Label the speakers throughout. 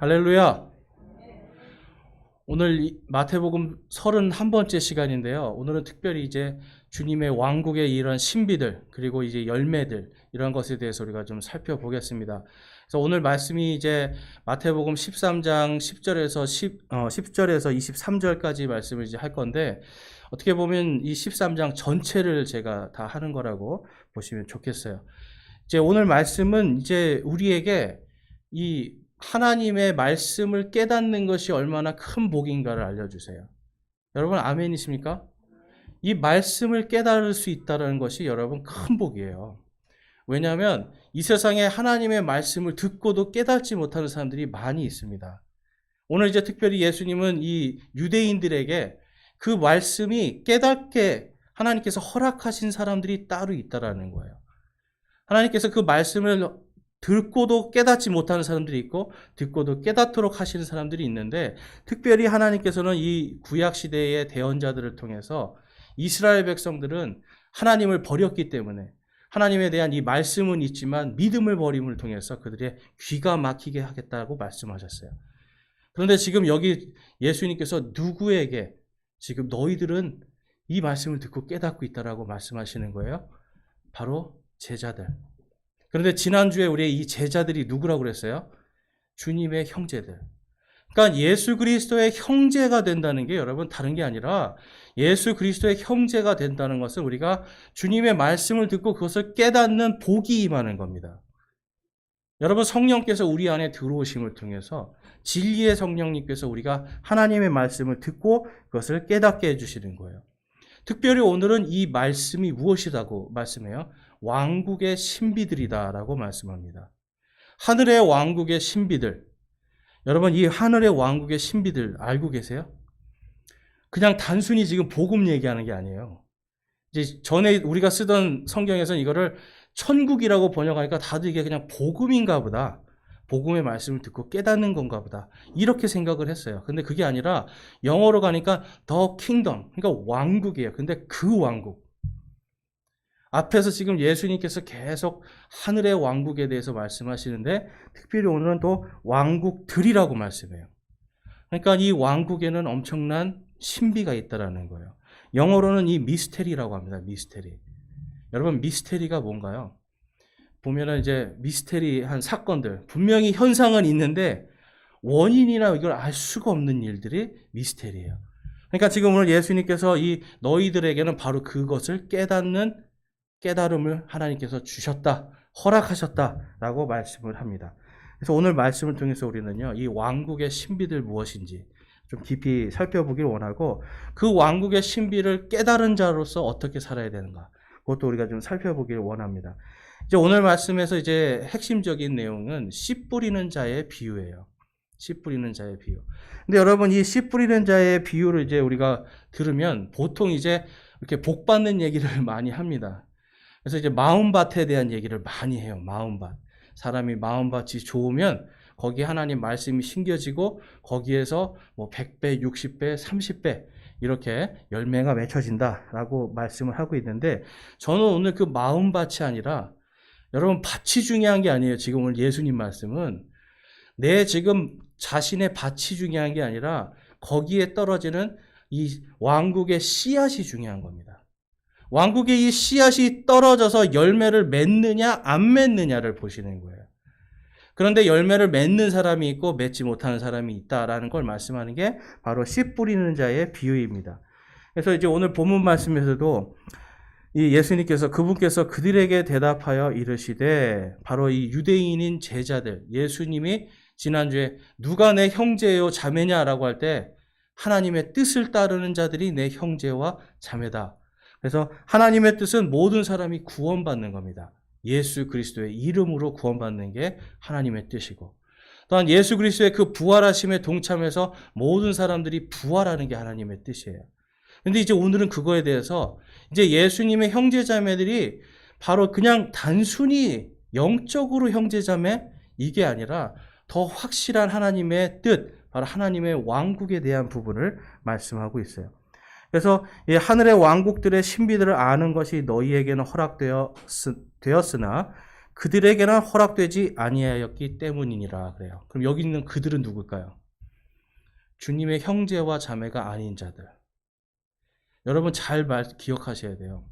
Speaker 1: 할렐루야. 오늘 마태복음 31번째 시간인데요. 오늘은 특별히 이제 주님의 왕국의 이런 신비들, 그리고 이제 열매들, 이런 것에 대해서 우리가 좀 살펴보겠습니다. 그래서 오늘 말씀이 이제 마태복음 13장 10절에서 23절까지 말씀을 이제 할 건데, 어떻게 보면 이 13장 전체를 제가 다 하는 거라고 보시면 좋겠어요. 이제 오늘 말씀은 이제 우리에게 이 하나님의 말씀을 깨닫는 것이 얼마나 큰 복인가를 알려주세요. 여러분 아멘이십니까? 이 말씀을 깨달을 수 있다는 것이 여러분 큰 복이에요. 왜냐하면 이 세상에 하나님의 말씀을 듣고도 깨닫지 못하는 사람들이 많이 있습니다. 오늘 이제 특별히 예수님은 이 유대인들에게 그 말씀이 깨닫게 하나님께서 허락하신 사람들이 따로 있다라는 거예요. 하나님께서 그 말씀을 듣고도 깨닫지 못하는 사람들이 있고 듣고도 깨닫도록 하시는 사람들이 있는데, 특별히 하나님께서는 이 구약시대의 대언자들을 통해서 이스라엘 백성들은 하나님을 버렸기 때문에 하나님에 대한 이 말씀은 있지만 믿음을 버림을 통해서 그들의 귀가 막히게 하겠다고 말씀하셨어요. 그런데 지금 여기 예수님께서 누구에게 지금 너희들은 이 말씀을 듣고 깨닫고 있다라고 말씀하시는 거예요? 바로 제자들. 그런데 지난주에 우리의 이 제자들이 누구라고 그랬어요? 주님의 형제들. 그러니까 예수 그리스도의 형제가 된다는 게 여러분 다른 게 아니라, 예수 그리스도의 형제가 된다는 것은 우리가 주님의 말씀을 듣고 그것을 깨닫는 복이 임하는 겁니다. 여러분, 성령께서 우리 안에 들어오심을 통해서 진리의 성령님께서 우리가 하나님의 말씀을 듣고 그것을 깨닫게 해주시는 거예요. 특별히 오늘은 이 말씀이 무엇이라고 말씀해요? 왕국의 신비들이다라고 말씀합니다. 하늘의 왕국의 신비들. 여러분, 이 하늘의 왕국의 신비들 알고 계세요? 그냥 단순히 지금 복음 얘기하는 게 아니에요. 이제 전에 우리가 쓰던 성경에서는 이거를 천국이라고 번역하니까 다들 이게 그냥 복음인가 보다, 복음의 말씀을 듣고 깨닫는 건가 보다, 이렇게 생각을 했어요. 근데 그게 아니라 영어로 가니까 The Kingdom, 그러니까 왕국이에요. 근데 그 왕국. 앞에서 지금 예수님께서 계속 하늘의 왕국에 대해서 말씀하시는데, 특별히 오늘은 또 왕국들이라고 말씀해요. 그러니까 이 왕국에는 엄청난 신비가 있다라는 거예요. 영어로는 이 미스테리라고 합니다. 미스테리. 여러분, 미스테리가 뭔가요? 보면은 이제 미스테리한 사건들, 분명히 현상은 있는데 원인이나 이걸 알 수가 없는 일들이 미스테리예요. 그러니까 지금 오늘 예수님께서 이 너희들에게는 바로 그것을 깨닫는 깨달음을 하나님께서 주셨다, 허락하셨다라고 말씀을 합니다. 그래서 오늘 말씀을 통해서 우리는요, 이 왕국의 신비들 무엇인지 좀 깊이 살펴보길 원하고, 그 왕국의 신비를 깨달은 자로서 어떻게 살아야 되는가, 그것도 우리가 좀 살펴보길 원합니다. 이제 오늘 말씀에서 이제 핵심적인 내용은 씨 뿌리는 자의 비유예요. 씨 뿌리는 자의 비유. 근데 여러분, 이 씨 뿌리는 자의 비유를 이제 우리가 들으면 보통 이제 이렇게 복 받는 얘기를 많이 합니다. 그래서 이제 마음밭에 대한 얘기를 많이 해요. 마음밭. 사람이 마음밭이 좋으면 거기에 하나님 말씀이 심겨지고 거기에서 뭐 100배, 60배, 30배 이렇게 열매가 맺혀진다라고 말씀을 하고 있는데, 저는 오늘 그 마음밭이 아니라, 여러분 밭이 중요한 게 아니에요. 지금 오늘 예수님 말씀은 내 지금 자신의 밭이 중요한 게 아니라 거기에 떨어지는 이 왕국의 씨앗이 중요한 겁니다. 왕국의 이 씨앗이 떨어져서 열매를 맺느냐 안 맺느냐를 보시는 거예요. 그런데 열매를 맺는 사람이 있고 맺지 못하는 사람이 있다라는 걸 말씀하는 게 바로 씨 뿌리는 자의 비유입니다. 그래서 이제 오늘 본문 말씀에서도 이 예수님께서 그분께서 그들에게 대답하여 이르시되, 바로 이 유대인인 제자들, 예수님이 지난주에 누가 내 형제요 자매냐라고 할 때 하나님의 뜻을 따르는 자들이 내 형제와 자매다. 그래서 하나님의 뜻은 모든 사람이 구원받는 겁니다. 예수 그리스도의 이름으로 구원받는 게 하나님의 뜻이고, 또한 예수 그리스도의 그 부활하심에 동참해서 모든 사람들이 부활하는 게 하나님의 뜻이에요. 근데 이제 오늘은 그거에 대해서 이제 예수님의 형제자매들이 바로 그냥 단순히 영적으로 형제자매 이게 아니라 더 확실한 하나님의 뜻, 바로 하나님의 왕국에 대한 부분을 말씀하고 있어요. 그래서 이 하늘의 왕국들의 신비들을 아는 것이 너희에게는 허락되었으나 그들에게는 허락되지 아니하였기 때문이니라 그래요. 그럼 여기 있는 그들은 누굴까요? 주님의 형제와 자매가 아닌 자들. 여러분 잘 기억하셔야 돼요.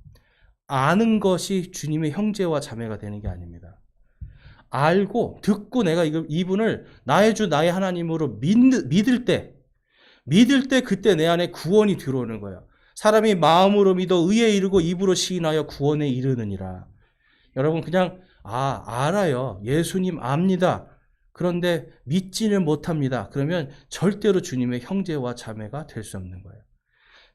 Speaker 1: 아는 것이 주님의 형제와 자매가 되는 게 아닙니다. 알고 듣고 내가 이분을 나의 주 나의 하나님으로 믿을 때 그때 내 안에 구원이 들어오는 거예요. 사람이 마음으로 믿어 의에 이르고 입으로 시인하여 구원에 이르느니라. 여러분 그냥 알아요. 예수님 압니다. 그런데 믿지는 못합니다. 그러면 절대로 주님의 형제와 자매가 될 수 없는 거예요.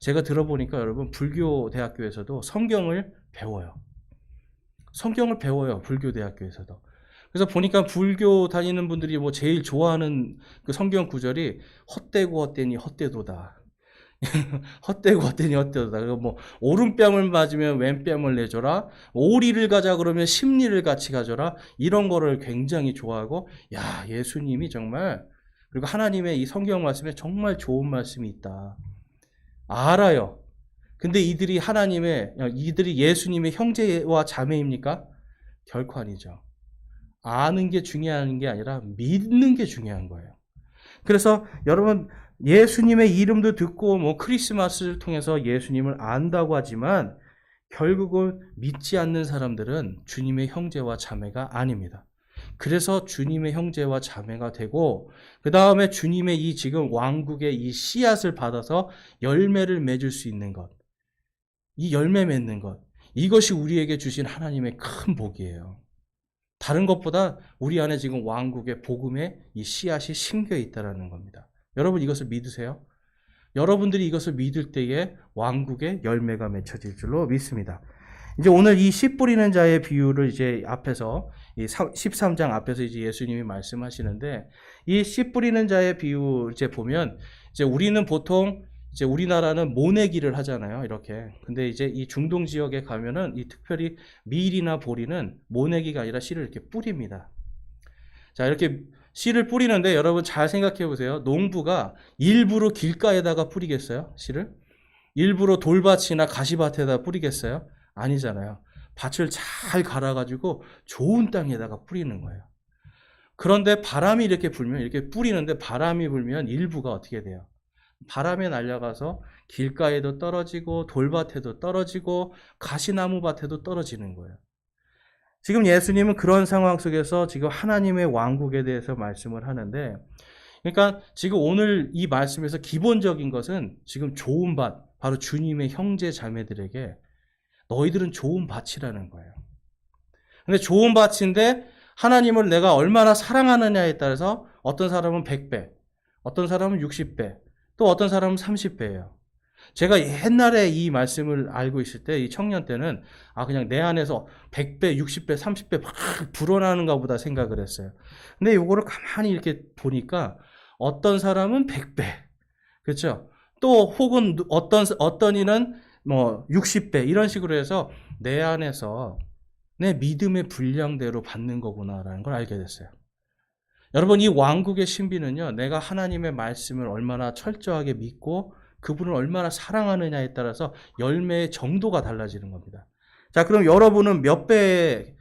Speaker 1: 제가 들어보니까 여러분 불교 대학교에서도 성경을 배워요. 성경을 배워요. 불교 대학교에서도. 그래서 보니까 불교 다니는 분들이 뭐 제일 좋아하는 그 성경 구절이 헛되고 헛되니 헛되도다. 헛되고 헛되니 헛되도다. 그리고 뭐 오른뺨을 맞으면 왼뺨을 내줘라. 오리를 가자 그러면 십리를 같이 가져라. 이런 거를 굉장히 좋아하고 야 예수님이 정말 그리고 하나님의 이 성경 말씀에 정말 좋은 말씀이 있다. 알아요. 근데 이들이 예수님의 형제와 자매입니까? 결코 아니죠. 아는 게 중요한 게 아니라 믿는 게 중요한 거예요. 그래서 여러분 예수님의 이름도 듣고 뭐 크리스마스를 통해서 예수님을 안다고 하지만 결국은 믿지 않는 사람들은 주님의 형제와 자매가 아닙니다. 그래서 주님의 형제와 자매가 되고 그 다음에 주님의 이 지금 왕국의 이 씨앗을 받아서 열매를 맺을 수 있는 것, 이 열매 맺는 것, 이것이 우리에게 주신 하나님의 큰 복이에요. 다른 것보다 우리 안에 지금 왕국의 복음의 이 씨앗이 심겨 있다는 겁니다. 여러분 이것을 믿으세요? 여러분들이 이것을 믿을 때에 왕국의 열매가 맺혀질 줄로 믿습니다. 이제 오늘 이 씨 뿌리는 자의 비유를 이제 앞에서 이 13장 앞에서 이제 예수님이 말씀하시는데 이 씨 뿌리는 자의 비유 이제 보면 이제 우리는 보통 이제 우리나라는 모내기를 하잖아요. 이렇게. 근데 이제 이 중동 지역에 가면은 이 특별히 밀이나 보리는 모내기가 아니라 씨를 이렇게 뿌립니다. 자, 이렇게 씨를 뿌리는데 여러분 잘 생각해 보세요. 농부가 일부러 길가에다가 뿌리겠어요? 씨를? 일부러 돌밭이나 가시밭에다 뿌리겠어요? 아니잖아요. 밭을 잘 갈아가지고 좋은 땅에다가 뿌리는 거예요. 그런데 바람이 이렇게 불면 이렇게 뿌리는데 바람이 불면 일부가 어떻게 돼요? 바람에 날아가서 길가에도 떨어지고 돌밭에도 떨어지고 가시나무 밭에도 떨어지는 거예요. 지금 예수님은 그런 상황 속에서 지금 하나님의 왕국에 대해서 말씀을 하는데 그러니까 지금 오늘 이 말씀에서 기본적인 것은 지금 좋은 밭, 바로 주님의 형제 자매들에게 너희들은 좋은 밭이라는 거예요. 근데 좋은 밭인데 하나님을 내가 얼마나 사랑하느냐에 따라서 어떤 사람은 100배, 어떤 사람은 60배, 또 어떤 사람은 30배예요. 제가 옛날에 이 말씀을 알고 있을 때, 이 청년 때는 그냥 내 안에서 100배, 60배, 30배 막 불어나는가 보다 생각을 했어요. 근데 이거를 가만히 이렇게 보니까 어떤 사람은 100배, 그렇죠? 또 혹은 어떤 이는 뭐 60배 이런 식으로 해서 내 안에서 내 믿음의 분량대로 받는 거구나라는 걸 알게 됐어요. 여러분 이 왕국의 신비는요. 내가 하나님의 말씀을 얼마나 철저하게 믿고 그분을 얼마나 사랑하느냐에 따라서 열매의 정도가 달라지는 겁니다. 자, 그럼 여러분은 몇 배의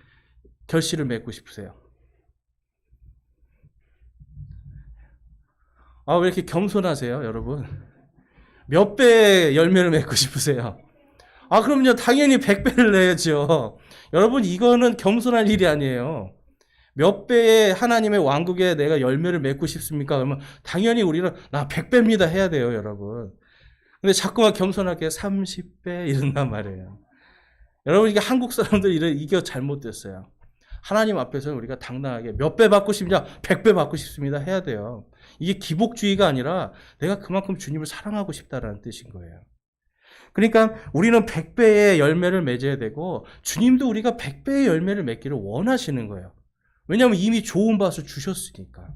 Speaker 1: 결실을 맺고 싶으세요? 왜 이렇게 겸손하세요, 여러분? 몇 배의 열매를 맺고 싶으세요? 그럼요. 당연히 100배를 내야죠. 여러분, 이거는 겸손할 일이 아니에요. 몇 배의 하나님의 왕국에 내가 열매를 맺고 싶습니까? 그러면 당연히 우리는 나 100배입니다 해야 돼요, 여러분. 근데 자꾸만 겸손하게 30배 이런단 말이에요. 여러분, 이게 한국 사람들 이게 잘못됐어요. 하나님 앞에서는 우리가 당당하게 몇 배 받고 싶냐? 100배 받고 싶습니다 해야 돼요. 이게 기복주의가 아니라 내가 그만큼 주님을 사랑하고 싶다라는 뜻인 거예요. 그러니까 우리는 100배의 열매를 맺어야 되고 주님도 우리가 100배의 열매를 맺기를 원하시는 거예요. 왜냐하면 이미 좋은 밭을 주셨으니까.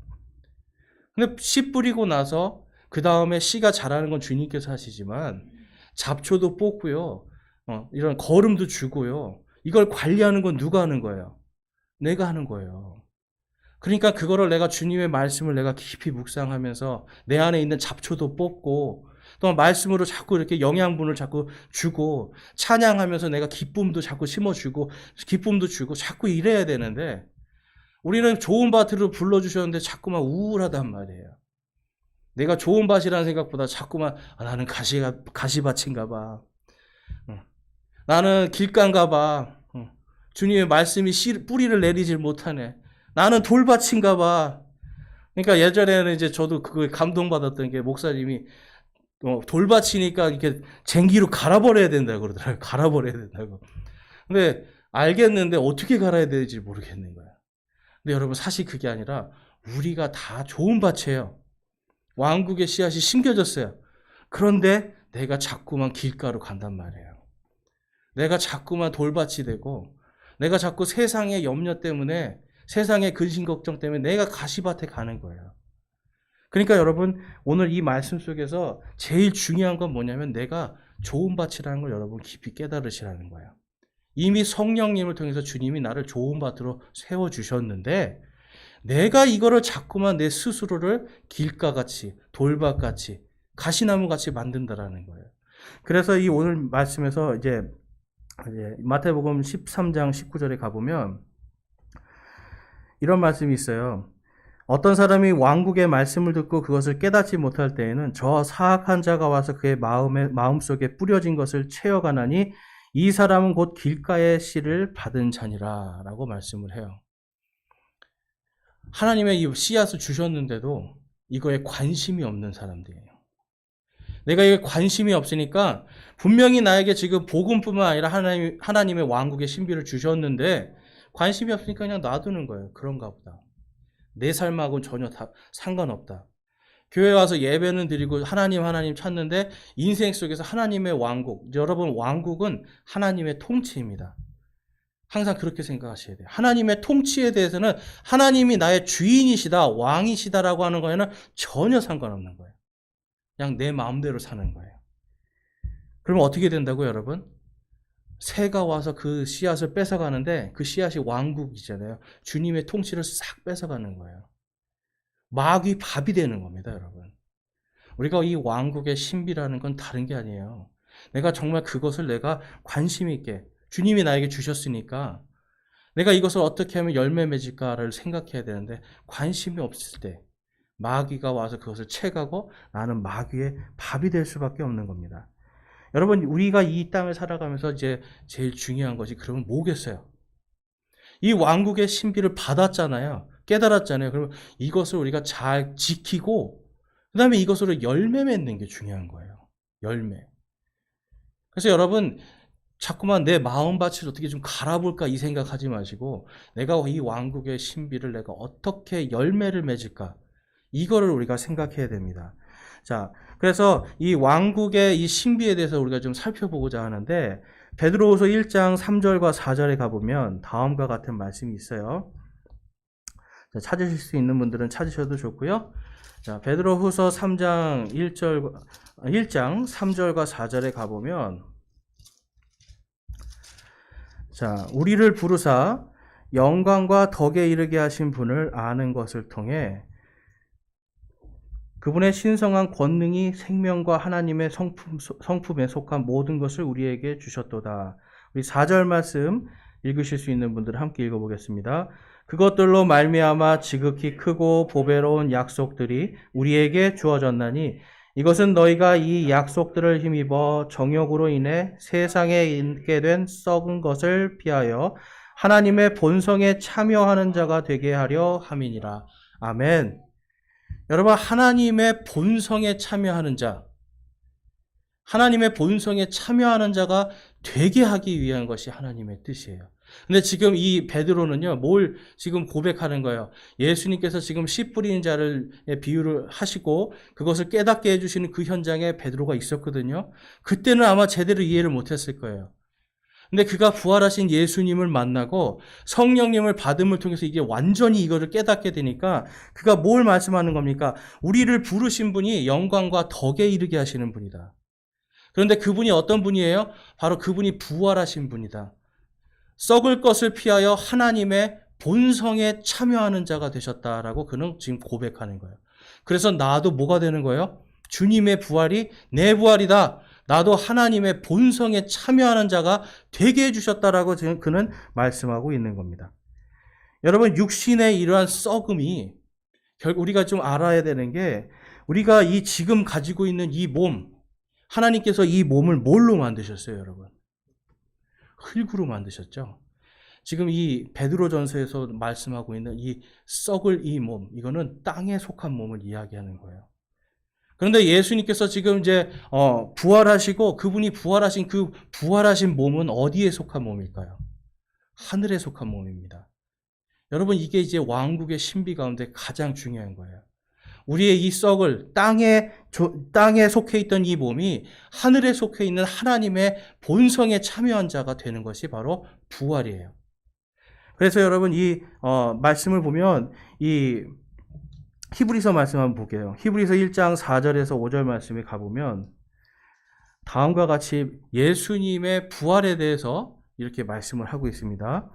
Speaker 1: 근데 씨 뿌리고 나서 그 다음에 씨가 자라는 건 주님께서 하시지만 잡초도 뽑고요. 이런 거름도 주고요. 이걸 관리하는 건 누가 하는 거예요? 내가 하는 거예요. 그러니까 그거를 내가 주님의 말씀을 내가 깊이 묵상하면서 내 안에 있는 잡초도 뽑고 또 말씀으로 자꾸 이렇게 영양분을 자꾸 주고 찬양하면서 내가 기쁨도 자꾸 심어주고 기쁨도 주고 자꾸 이래야 되는데 우리는 좋은 밭으로 불러주셨는데 자꾸만 우울하단 말이에요. 내가 좋은 밭이라는 생각보다 자꾸만 나는 가시밭인가 봐. 나는 길가인가 봐. 주님의 말씀이 뿌리를 내리질 못하네. 나는 돌밭인가 봐. 그러니까 예전에는 이제 저도 그거에 감동받았던 게 목사님이 돌밭이니까 이렇게 쟁기로 갈아버려야 된다고 그러더라고요. 갈아버려야 된다고. 근데 알겠는데 어떻게 갈아야 될지 모르겠는 거야. 근데 여러분 사실 그게 아니라 우리가 다 좋은 밭이에요. 왕국의 씨앗이 심겨졌어요. 그런데 내가 자꾸만 길가로 간단 말이에요. 내가 자꾸만 돌밭이 되고 내가 자꾸 세상의 염려 때문에 세상의 근심 걱정 때문에 내가 가시밭에 가는 거예요. 그러니까 여러분 오늘 이 말씀 속에서 제일 중요한 건 뭐냐면 내가 좋은 밭이라는 걸 여러분 깊이 깨달으시라는 거예요. 이미 성령님을 통해서 주님이 나를 좋은 밭으로 세워주셨는데 내가 이거를 자꾸만 내 스스로를 길가같이 돌밭같이 가시나무같이 만든다라는 거예요. 그래서 이 오늘 말씀에서 이제 마태복음 13장 19절에 가보면 이런 말씀이 있어요. 어떤 사람이 왕국의 말씀을 듣고 그것을 깨닫지 못할 때에는 저 사악한 자가 와서 그의 마음속에 뿌려진 것을 채워가나니 이 사람은 곧 길가의 씨를 받은 자니라 라고 말씀을 해요. 하나님의 이 씨앗을 주셨는데도 이거에 관심이 없는 사람들이에요. 내가 이게 관심이 없으니까 분명히 나에게 지금 복음뿐만 아니라 하나님의 왕국의 신비를 주셨는데 관심이 없으니까 그냥 놔두는 거예요. 그런가 보다. 내 삶하고는 전혀 다 상관없다. 교회 와서 예배는 드리고 하나님 찾는데 인생 속에서 하나님의 왕국, 여러분 왕국은 하나님의 통치입니다. 항상 그렇게 생각하셔야 돼요. 하나님의 통치에 대해서는 하나님이 나의 주인이시다, 왕이시다라고 하는 거에는 전혀 상관없는 거예요. 그냥 내 마음대로 사는 거예요. 그러면 어떻게 된다고요, 여러분? 새가 와서 그 씨앗을 뺏어가는데 그 씨앗이 왕국이잖아요. 주님의 통치를 싹 뺏어가는 거예요. 마귀 밥이 되는 겁니다, 여러분. 우리가 이 왕국의 신비라는 건 다른 게 아니에요. 내가 정말 그것을 내가 관심 있게 주님이 나에게 주셨으니까 내가 이것을 어떻게 하면 열매 맺을까를 생각해야 되는데 관심이 없을 때 마귀가 와서 그것을 채가고 나는 마귀의 밥이 될 수밖에 없는 겁니다. 여러분 우리가 이 땅을 살아가면서 이제 제일 중요한 것이 그러면 뭐겠어요? 이 왕국의 신비를 받았잖아요. 깨달았잖아요. 그러면 이것을 우리가 잘 지키고 그 다음에 이것으로 열매 맺는 게 중요한 거예요. 열매. 그래서 여러분 자꾸만 내 마음밭을 어떻게 좀 갈아볼까 이 생각하지 마시고 내가 이 왕국의 신비를 내가 어떻게 열매를 맺을까 이거를 우리가 생각해야 됩니다. 자, 그래서 이 왕국의 이 신비에 대해서 우리가 좀 살펴보고자 하는데 베드로후서 1장 3절과 4절에 가보면 다음과 같은 말씀이 있어요. 자, 찾으실 수 있는 분들은 찾으셔도 좋고요. 자, 베드로후서 3장 1장 3절과 4절에 가보면 자, 우리를 부르사 영광과 덕에 이르게 하신 분을 아는 것을 통해 그분의 신성한 권능이 생명과 하나님의 성품에 속한 모든 것을 우리에게 주셨도다. 우리 4절 말씀 읽으실 수 있는 분들 함께 읽어보겠습니다. 그것들로 말미암아 지극히 크고 보배로운 약속들이 우리에게 주어졌나니 이것은 너희가 이 약속들을 힘입어 정욕으로 인해 세상에 있게 된 썩은 것을 피하여 하나님의 본성에 참여하는 자가 되게 하려 함이니라. 아멘. 여러분 하나님의 본성에 참여하는 자, 하나님의 본성에 참여하는 자가 되게 하기 위한 것이 하나님의 뜻이에요. 근데 지금 이 베드로는요, 뭘 지금 고백하는 거예요? 예수님께서 지금 씨 뿌리는 자를 비유를 하시고 그것을 깨닫게 해주시는 그 현장에 베드로가 있었거든요. 그때는 아마 제대로 이해를 못했을 거예요. 근데 그가 부활하신 예수님을 만나고 성령님을 받음을 통해서 이게 완전히 이거를 깨닫게 되니까 그가 뭘 말씀하는 겁니까? 우리를 부르신 분이 영광과 덕에 이르게 하시는 분이다. 그런데 그분이 어떤 분이에요? 바로 그분이 부활하신 분이다. 썩을 것을 피하여 하나님의 본성에 참여하는 자가 되셨다라고 그는 지금 고백하는 거예요. 그래서 나도 뭐가 되는 거예요? 주님의 부활이 내 부활이다. 나도 하나님의 본성에 참여하는 자가 되게 해주셨다라고 지금 그는 말씀하고 있는 겁니다. 여러분, 육신의 이러한 썩음이 우리가 좀 알아야 되는 게, 우리가 이 지금 가지고 있는 이 몸, 하나님께서 이 몸을 뭘로 만드셨어요, 여러분? 흙으로 만드셨죠. 지금 이 베드로전서에서 말씀하고 있는 이 썩을 이 몸, 이거는 땅에 속한 몸을 이야기하는 거예요. 그런데 예수님께서 지금 이제 부활하시고, 그분이 부활하신 그 부활하신 몸은 어디에 속한 몸일까요? 하늘에 속한 몸입니다. 여러분, 이게 이제 왕국의 신비 가운데 가장 중요한 거예요. 우리의 이 썩을 땅에 속해 있던 이 몸이 하늘에 속해 있는 하나님의 본성에 참여한 자가 되는 것이 바로 부활이에요. 그래서 여러분, 이 말씀을 보면 이 히브리서 말씀 한번 볼게요. 히브리서 1장 4절에서 5절 말씀에 가보면 다음과 같이 예수님의 부활에 대해서 이렇게 말씀을 하고 있습니다.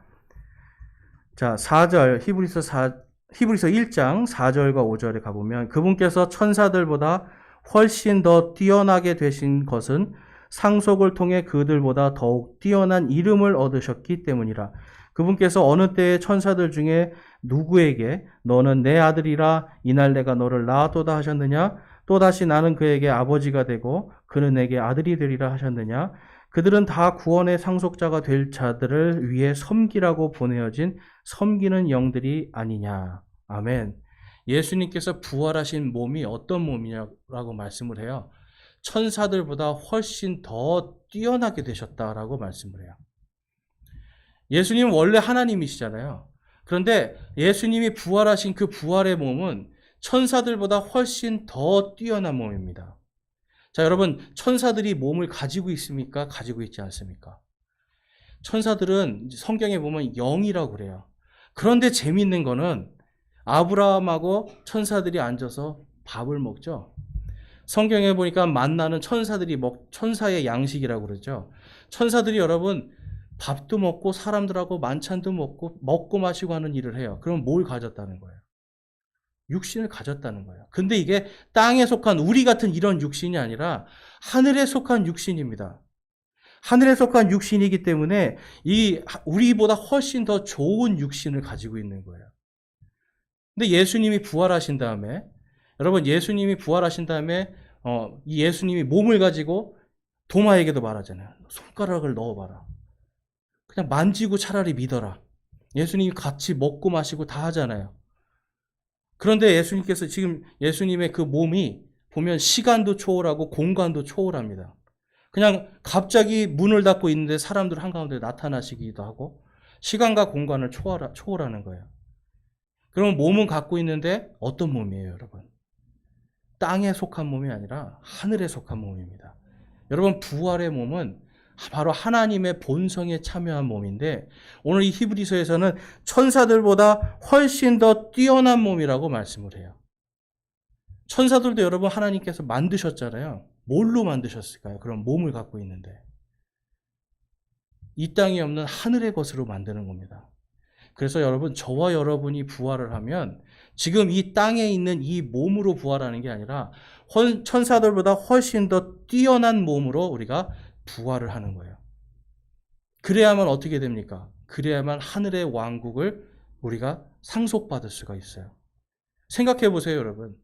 Speaker 1: 자, 4절 히브리서 1장 4절과 5절에 가보면 그분께서 천사들보다 훨씬 더 뛰어나게 되신 것은 상속을 통해 그들보다 더욱 뛰어난 이름을 얻으셨기 때문이라. 그분께서 어느 때에 천사들 중에 누구에게 너는 내 아들이라 이날 내가 너를 낳았도다 하셨느냐? 또다시 나는 그에게 아버지가 되고 그는 내게 아들이 되리라 하셨느냐? 그들은 다 구원의 상속자가 될 자들을 위해 섬기라고 보내어진 섬기는 영들이 아니냐. 아멘. 예수님께서 부활하신 몸이 어떤 몸이냐고 말씀을 해요. 천사들보다 훨씬 더 뛰어나게 되셨다라고 말씀을 해요. 예수님은 원래 하나님이시잖아요. 그런데 예수님이 부활하신 그 부활의 몸은 천사들보다 훨씬 더 뛰어난 몸입니다. 자, 여러분, 천사들이 몸을 가지고 있습니까? 가지고 있지 않습니까? 천사들은 성경에 보면 영이라고 그래요. 그런데 재미있는 거는 아브라함하고 천사들이 앉아서 밥을 먹죠. 성경에 보니까 만나는 천사의 양식이라고 그러죠. 천사들이 여러분 밥도 먹고 사람들하고 만찬도 먹고 마시고 하는 일을 해요. 그럼 뭘 가졌다는 거예요? 육신을 가졌다는 거예요. 근데 이게 땅에 속한 우리 같은 이런 육신이 아니라 하늘에 속한 육신입니다. 하늘에 속한 육신이기 때문에 우리보다 훨씬 더 좋은 육신을 가지고 있는 거예요. 근데 예수님이 부활하신 다음에, 여러분, 예수님이 부활하신 다음에 이 예수님이 몸을 가지고 도마에게도 말하잖아요. 손가락을 넣어봐라. 그냥 만지고 차라리 믿어라. 예수님이 같이 먹고 마시고 다 하잖아요. 그런데 예수님께서 지금 예수님의 그 몸이 보면 시간도 초월하고 공간도 초월합니다. 그냥 갑자기 문을 닫고 있는데 사람들 한가운데 나타나시기도 하고 시간과 공간을 초월하는 거예요. 그럼 몸은 갖고 있는데 어떤 몸이에요, 여러분? 땅에 속한 몸이 아니라 하늘에 속한 몸입니다. 여러분, 부활의 몸은 바로 하나님의 본성에 참여한 몸인데 오늘 이 히브리서에서는 천사들보다 훨씬 더 뛰어난 몸이라고 말씀을 해요. 천사들도 여러분 하나님께서 만드셨잖아요. 뭘로 만드셨을까요? 그런 몸을 갖고 있는데 이 땅에 없는 하늘의 것으로 만드는 겁니다. 그래서 여러분, 저와 여러분이 부활을 하면 지금 이 땅에 있는 이 몸으로 부활하는 게 아니라 천사들보다 훨씬 더 뛰어난 몸으로 우리가 부활을 하는 거예요. 그래야만 어떻게 됩니까? 그래야만 하늘의 왕국을 우리가 상속받을 수가 있어요. 생각해 보세요, 여러분.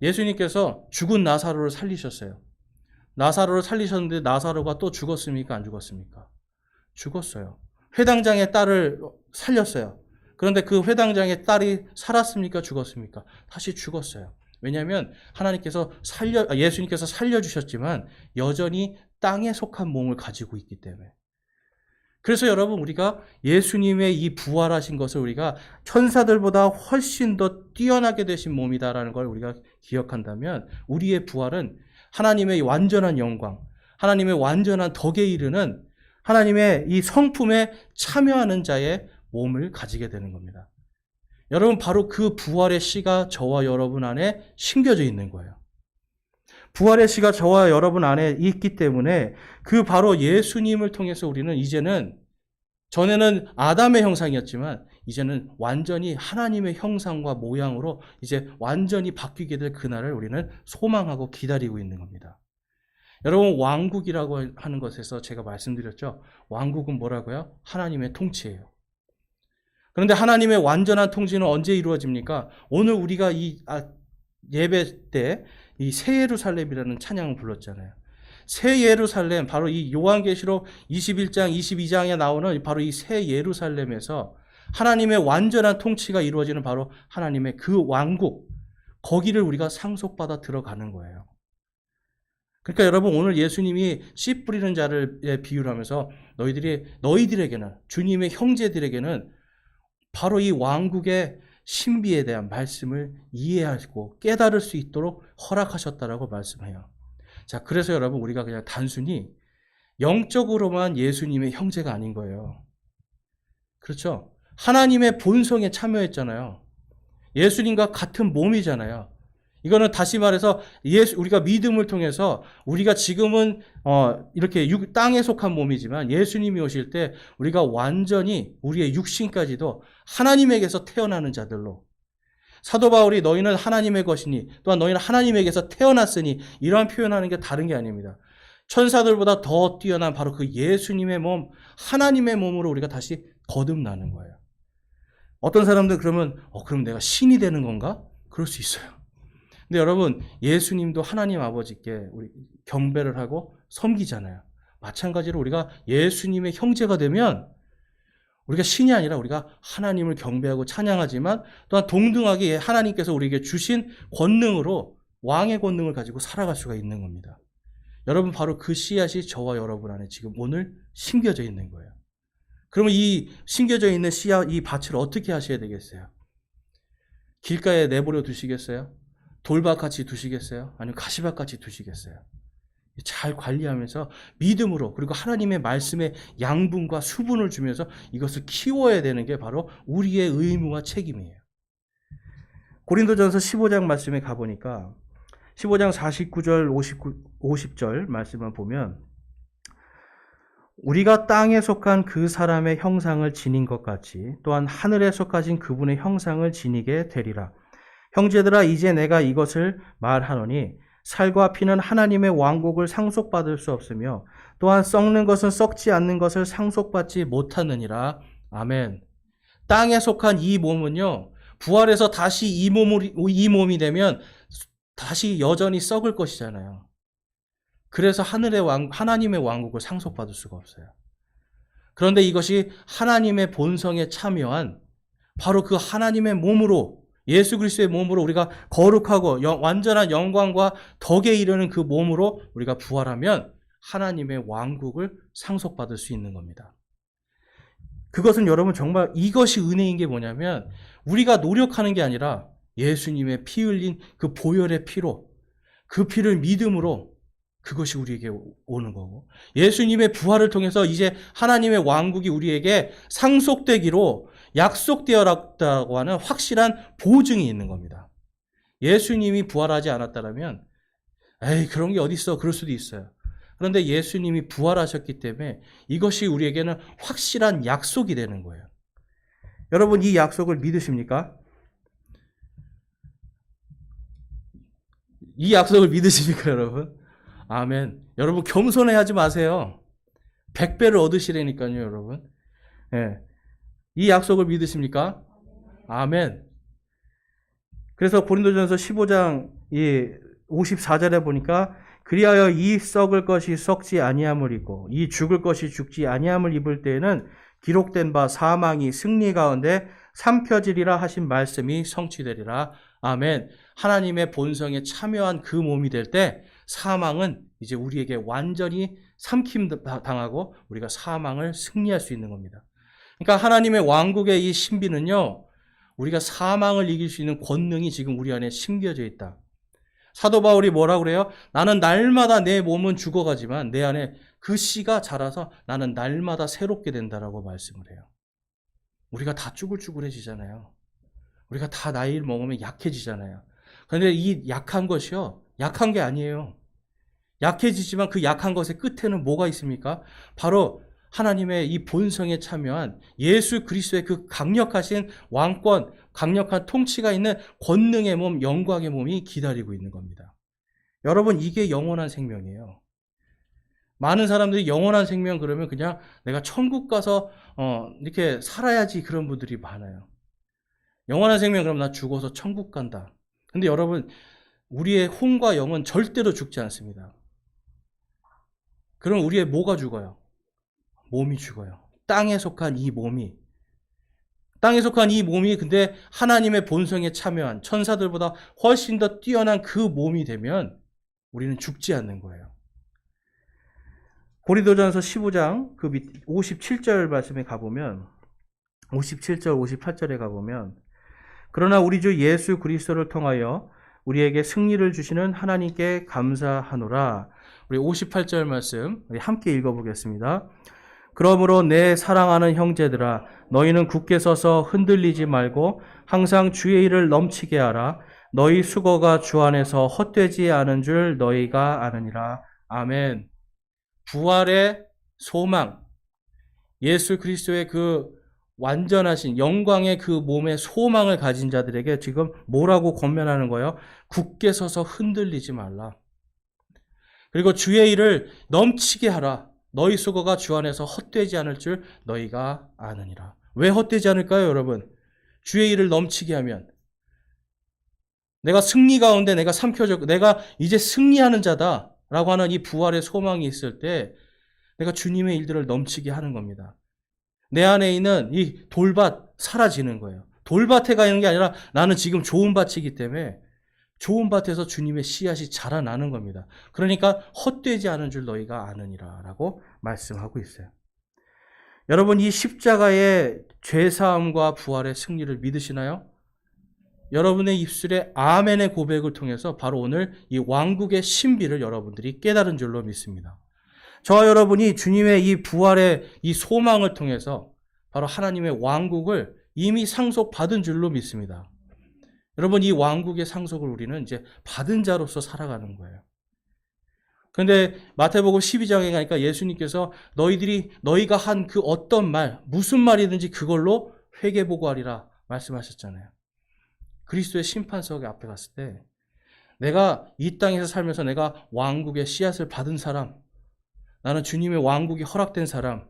Speaker 1: 예수님께서 죽은 나사로를 살리셨어요. 나사로를 살리셨는데 나사로가 또 죽었습니까? 안 죽었습니까? 죽었어요. 회당장의 딸을 살렸어요. 그런데 그 회당장의 딸이 살았습니까? 죽었습니까? 다시 죽었어요. 왜냐하면 예수님께서 살려주셨지만 여전히 땅에 속한 몸을 가지고 있기 때문에. 그래서 여러분, 우리가 예수님의 이 부활하신 것을 우리가 천사들보다 훨씬 더 뛰어나게 되신 몸이다라는 걸 우리가 기억한다면 우리의 부활은 하나님의 완전한 영광, 하나님의 완전한 덕에 이르는 하나님의 이 성품에 참여하는 자의 몸을 가지게 되는 겁니다. 여러분, 바로 그 부활의 씨가 저와 여러분 안에 심겨져 있는 거예요. 부활의 씨가 저와 여러분 안에 있기 때문에 그 바로 예수님을 통해서 우리는 이제는, 전에는 아담의 형상이었지만 이제는 완전히 하나님의 형상과 모양으로 이제 완전히 바뀌게 될 그날을 우리는 소망하고 기다리고 있는 겁니다. 여러분, 왕국이라고 하는 것에서 제가 말씀드렸죠. 왕국은 뭐라고요? 하나님의 통치예요. 그런데 하나님의 완전한 통치는 언제 이루어집니까? 오늘 우리가 예배 때 이 새 예루살렘이라는 찬양을 불렀잖아요. 새 예루살렘, 바로 이 요한계시록 21장, 22장에 나오는 바로 이 새 예루살렘에서 하나님의 완전한 통치가 이루어지는 바로 하나님의 그 왕국, 거기를 우리가 상속받아 들어가는 거예요. 그러니까 여러분, 오늘 예수님이 씨 뿌리는 자를 비유를 하면서 너희들에게는, 주님의 형제들에게는 바로 이 왕국의 신비에 대한 말씀을 이해하고 깨달을 수 있도록 허락하셨다라고 말씀해요. 자, 그래서 여러분, 우리가 그냥 단순히 영적으로만 예수님의 형제가 아닌 거예요. 그렇죠? 하나님의 본성에 참여했잖아요. 예수님과 같은 몸이잖아요. 이거는 다시 말해서 우리가 믿음을 통해서 우리가 지금은 이렇게 땅에 속한 몸이지만 예수님이 오실 때 우리가 완전히 우리의 육신까지도 하나님에게서 태어나는 자들로, 사도 바울이 너희는 하나님의 것이니 또한 너희는 하나님에게서 태어났으니 이러한 표현하는 게 다른 게 아닙니다. 천사들보다 더 뛰어난 바로 그 예수님의 몸, 하나님의 몸으로 우리가 다시 거듭나는 거예요. 어떤 사람들 그러면 그럼 내가 신이 되는 건가? 그럴 수 있어요. 근데 여러분, 예수님도 하나님 아버지께 우리 경배를 하고 섬기잖아요. 마찬가지로 우리가 예수님의 형제가 되면 우리가 신이 아니라 우리가 하나님을 경배하고 찬양하지만 또한 동등하게 하나님께서 우리에게 주신 권능으로 왕의 권능을 가지고 살아갈 수가 있는 겁니다. 여러분, 바로 그 씨앗이 저와 여러분 안에 지금 오늘 심겨져 있는 거예요. 그러면 이 심겨져 있는 씨앗, 이 밭을 어떻게 하셔야 되겠어요? 길가에 내버려 두시겠어요? 돌밭같이 두시겠어요? 아니면 가시밭같이 두시겠어요? 잘 관리하면서 믿음으로, 그리고 하나님의 말씀에 양분과 수분을 주면서 이것을 키워야 되는 게 바로 우리의 의무와 책임이에요. 고린도전서 15장 말씀에 가보니까 15장 49절 50절 말씀을 보면 우리가 땅에 속한 그 사람의 형상을 지닌 것 같이 또한 하늘에 속하신 그분의 형상을 지니게 되리라. 형제들아, 이제 내가 이것을 말하노니 살과 피는 하나님의 왕국을 상속받을 수 없으며 또한 썩는 것은 썩지 않는 것을 상속받지 못하느니라. 아멘. 땅에 속한 이 몸은요, 부활해서 다시 이 몸이 되면 다시 여전히 썩을 것이잖아요. 그래서 하나님의 왕국을 상속받을 수가 없어요. 그런데 이것이 하나님의 본성에 참여한 바로 그 하나님의 몸으로, 예수 그리스도의 몸으로 우리가 거룩하고 완전한 영광과 덕에 이르는 그 몸으로 우리가 부활하면 하나님의 왕국을 상속받을 수 있는 겁니다. 그것은 여러분 정말 이것이 은혜인 게 뭐냐면 우리가 노력하는 게 아니라 예수님의 피 흘린 그 보혈의 피로, 그 피를 믿음으로, 그것이 우리에게 오는 거고, 예수님의 부활을 통해서 이제 하나님의 왕국이 우리에게 상속되기로 약속되었다고 하는 확실한 보증이 있는 겁니다. 예수님이 부활하지 않았다면 에이, 그런 게 어디 있어? 그럴 수도 있어요. 그런데 예수님이 부활하셨기 때문에 이것이 우리에게는 확실한 약속이 되는 거예요. 여러분, 이 약속을 믿으십니까? 이 약속을 믿으십니까, 여러분? 아멘. 여러분, 겸손해하지 마세요. 100배를 얻으시라니까요, 여러분. 예. 이 약속을 믿으십니까? 아멘. 그래서 고린도전서 15장 54절에 보니까 그리하여 이 썩을 것이 썩지 아니함을 입고 이 죽을 것이 죽지 아니함을 입을 때에는 기록된 바 사망이 승리 가운데 삼켜지리라 하신 말씀이 성취되리라. 아멘. 하나님의 본성에 참여한 그 몸이 될 때 사망은 이제 우리에게 완전히 삼킴 당하고 우리가 사망을 승리할 수 있는 겁니다. 그러니까 하나님의 왕국의 이 신비는요, 우리가 사망을 이길 수 있는 권능이 지금 우리 안에 심겨져 있다. 사도 바울이 뭐라고 그래요? 나는 날마다 내 몸은 죽어가지만 내 안에 그 씨가 자라서 나는 날마다 새롭게 된다라고 말씀을 해요. 우리가 다 쭈글쭈글해지잖아요. 우리가 다 나이를 먹으면 약해지잖아요. 그런데 이 약한 것이요, 약한 게 아니에요. 약해지지만 그 약한 것의 끝에는 뭐가 있습니까? 바로 하나님의 이 본성에 참여한 예수 그리스도의 그 강력하신 왕권, 강력한 통치가 있는 권능의 몸, 영광의 몸이 기다리고 있는 겁니다. 여러분, 이게 영원한 생명이에요. 많은 사람들이 영원한 생명 그러면 그냥 내가 천국 가서 이렇게 살아야지, 그런 분들이 많아요. 영원한 생명 그럼 나 죽어서 천국 간다. 근데 여러분, 우리의 혼과 영은 절대로 죽지 않습니다. 그럼 우리의 뭐가 죽어요? 몸이 죽어요. 땅에 속한 이 몸이. 땅에 속한 이 몸이 근데 하나님의 본성에 참여한 천사들보다 훨씬 더 뛰어난 그 몸이 되면 우리는 죽지 않는 거예요. 고린도전서 15장 그 57절 말씀에 가보면, 57절 58절에 가보면, 그러나 우리 주 예수 그리스도를 통하여 우리에게 승리를 주시는 하나님께 감사하노라. 우리 58절 말씀 우리 함께 읽어보겠습니다. 그러므로 내 사랑하는 형제들아, 너희는 굳게 서서 흔들리지 말고 항상 주의 일을 넘치게 하라. 너희 수고가 주 안에서 헛되지 않은 줄 너희가 아느니라. 아멘. 부활의 소망, 예수 그리스도의 그 완전하신 영광의 그 몸의 소망을 가진 자들에게 지금 뭐라고 권면하는 거예요? 굳게 서서 흔들리지 말라. 그리고 주의 일을 넘치게 하라. 너희 수고가 주 안에서 헛되지 않을 줄 너희가 아느니라. 왜 헛되지 않을까요, 여러분? 주의 일을 넘치게 하면 내가 승리 가운데 내가 삼켜졌고 내가 이제 승리하는 자다라고 하는 이 부활의 소망이 있을 때 내가 주님의 일들을 넘치게 하는 겁니다. 내 안에 있는 이 돌밭 사라지는 거예요. 돌밭에 가 있는 게 아니라 나는 지금 좋은 밭이기 때문에 좋은 밭에서 주님의 씨앗이 자라나는 겁니다. 그러니까 헛되지 않은 줄 너희가 아느니라 라고 말씀하고 있어요. 여러분, 이 십자가의 죄사함과 부활의 승리를 믿으시나요? 여러분의 입술에 아멘의 고백을 통해서 바로 오늘 이 왕국의 신비를 여러분들이 깨달은 줄로 믿습니다. 저와 여러분이 주님의 이 부활의 이 소망을 통해서 바로 하나님의 왕국을 이미 상속받은 줄로 믿습니다. 여러분, 이 왕국의 상속을 우리는 이제 받은 자로서 살아가는 거예요. 그런데 마태복음 12장에 가니까 예수님께서 너희가 한 그 어떤 말, 무슨 말이든지 그걸로 회개보고하리라 말씀하셨잖아요. 그리스도의 심판석 앞에 갔을 때 내가 이 땅에서 살면서 내가 왕국의 씨앗을 받은 사람, 나는 주님의 왕국이 허락된 사람,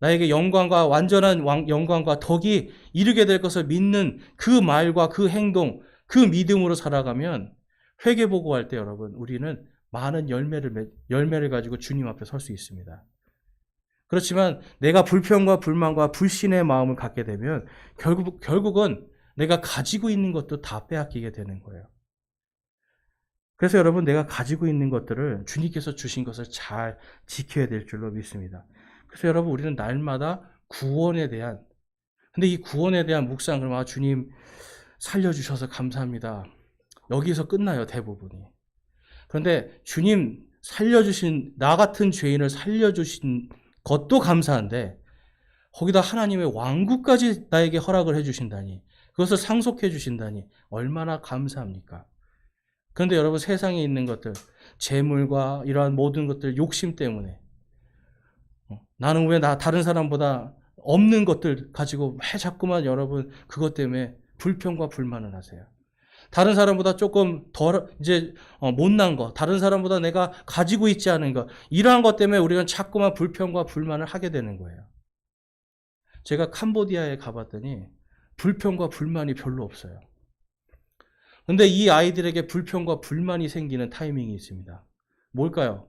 Speaker 1: 나에게 영광과 완전한 영광과 덕이 이르게 될 것을 믿는 그 말과 그 행동, 그 믿음으로 살아가면 회개보고할 때 여러분, 우리는 많은 열매를 가지고 주님 앞에 설 수 있습니다. 그렇지만 내가 불평과 불만과 불신의 마음을 갖게 되면 결국은 내가 가지고 있는 것도 다 빼앗기게 되는 거예요. 그래서 여러분, 내가 가지고 있는 것들을 주님께서 주신 것을 잘 지켜야 될 줄로 믿습니다. 그래서 여러분, 우리는 날마다 구원에 대한, 근데 이 구원에 대한 묵상, 그러면 주님 살려주셔서 감사합니다. 여기서 끝나요, 대부분이. 그런데 주님 살려주신, 나 같은 죄인을 살려주신 것도 감사한데 거기다 하나님의 왕국까지 나에게 허락을 해주신다니, 그것을 상속해 주신다니 얼마나 감사합니까? 그런데 여러분, 세상에 있는 것들, 재물과 이러한 모든 것들 욕심 때문에 나는 왜 다른 사람보다 없는 것들 가지고 왜 자꾸만 여러분 그것 때문에 불평과 불만을 하세요. 다른 사람보다 조금 덜 못난 거, 다른 사람보다 내가 가지고 있지 않은 거, 이러한 것 때문에 우리가 자꾸만 불평과 불만을 하게 되는 거예요. 제가 캄보디아에 가봤더니 불평과 불만이 별로 없어요. 근데 이 아이들에게 불평과 불만이 생기는 타이밍이 있습니다. 뭘까요?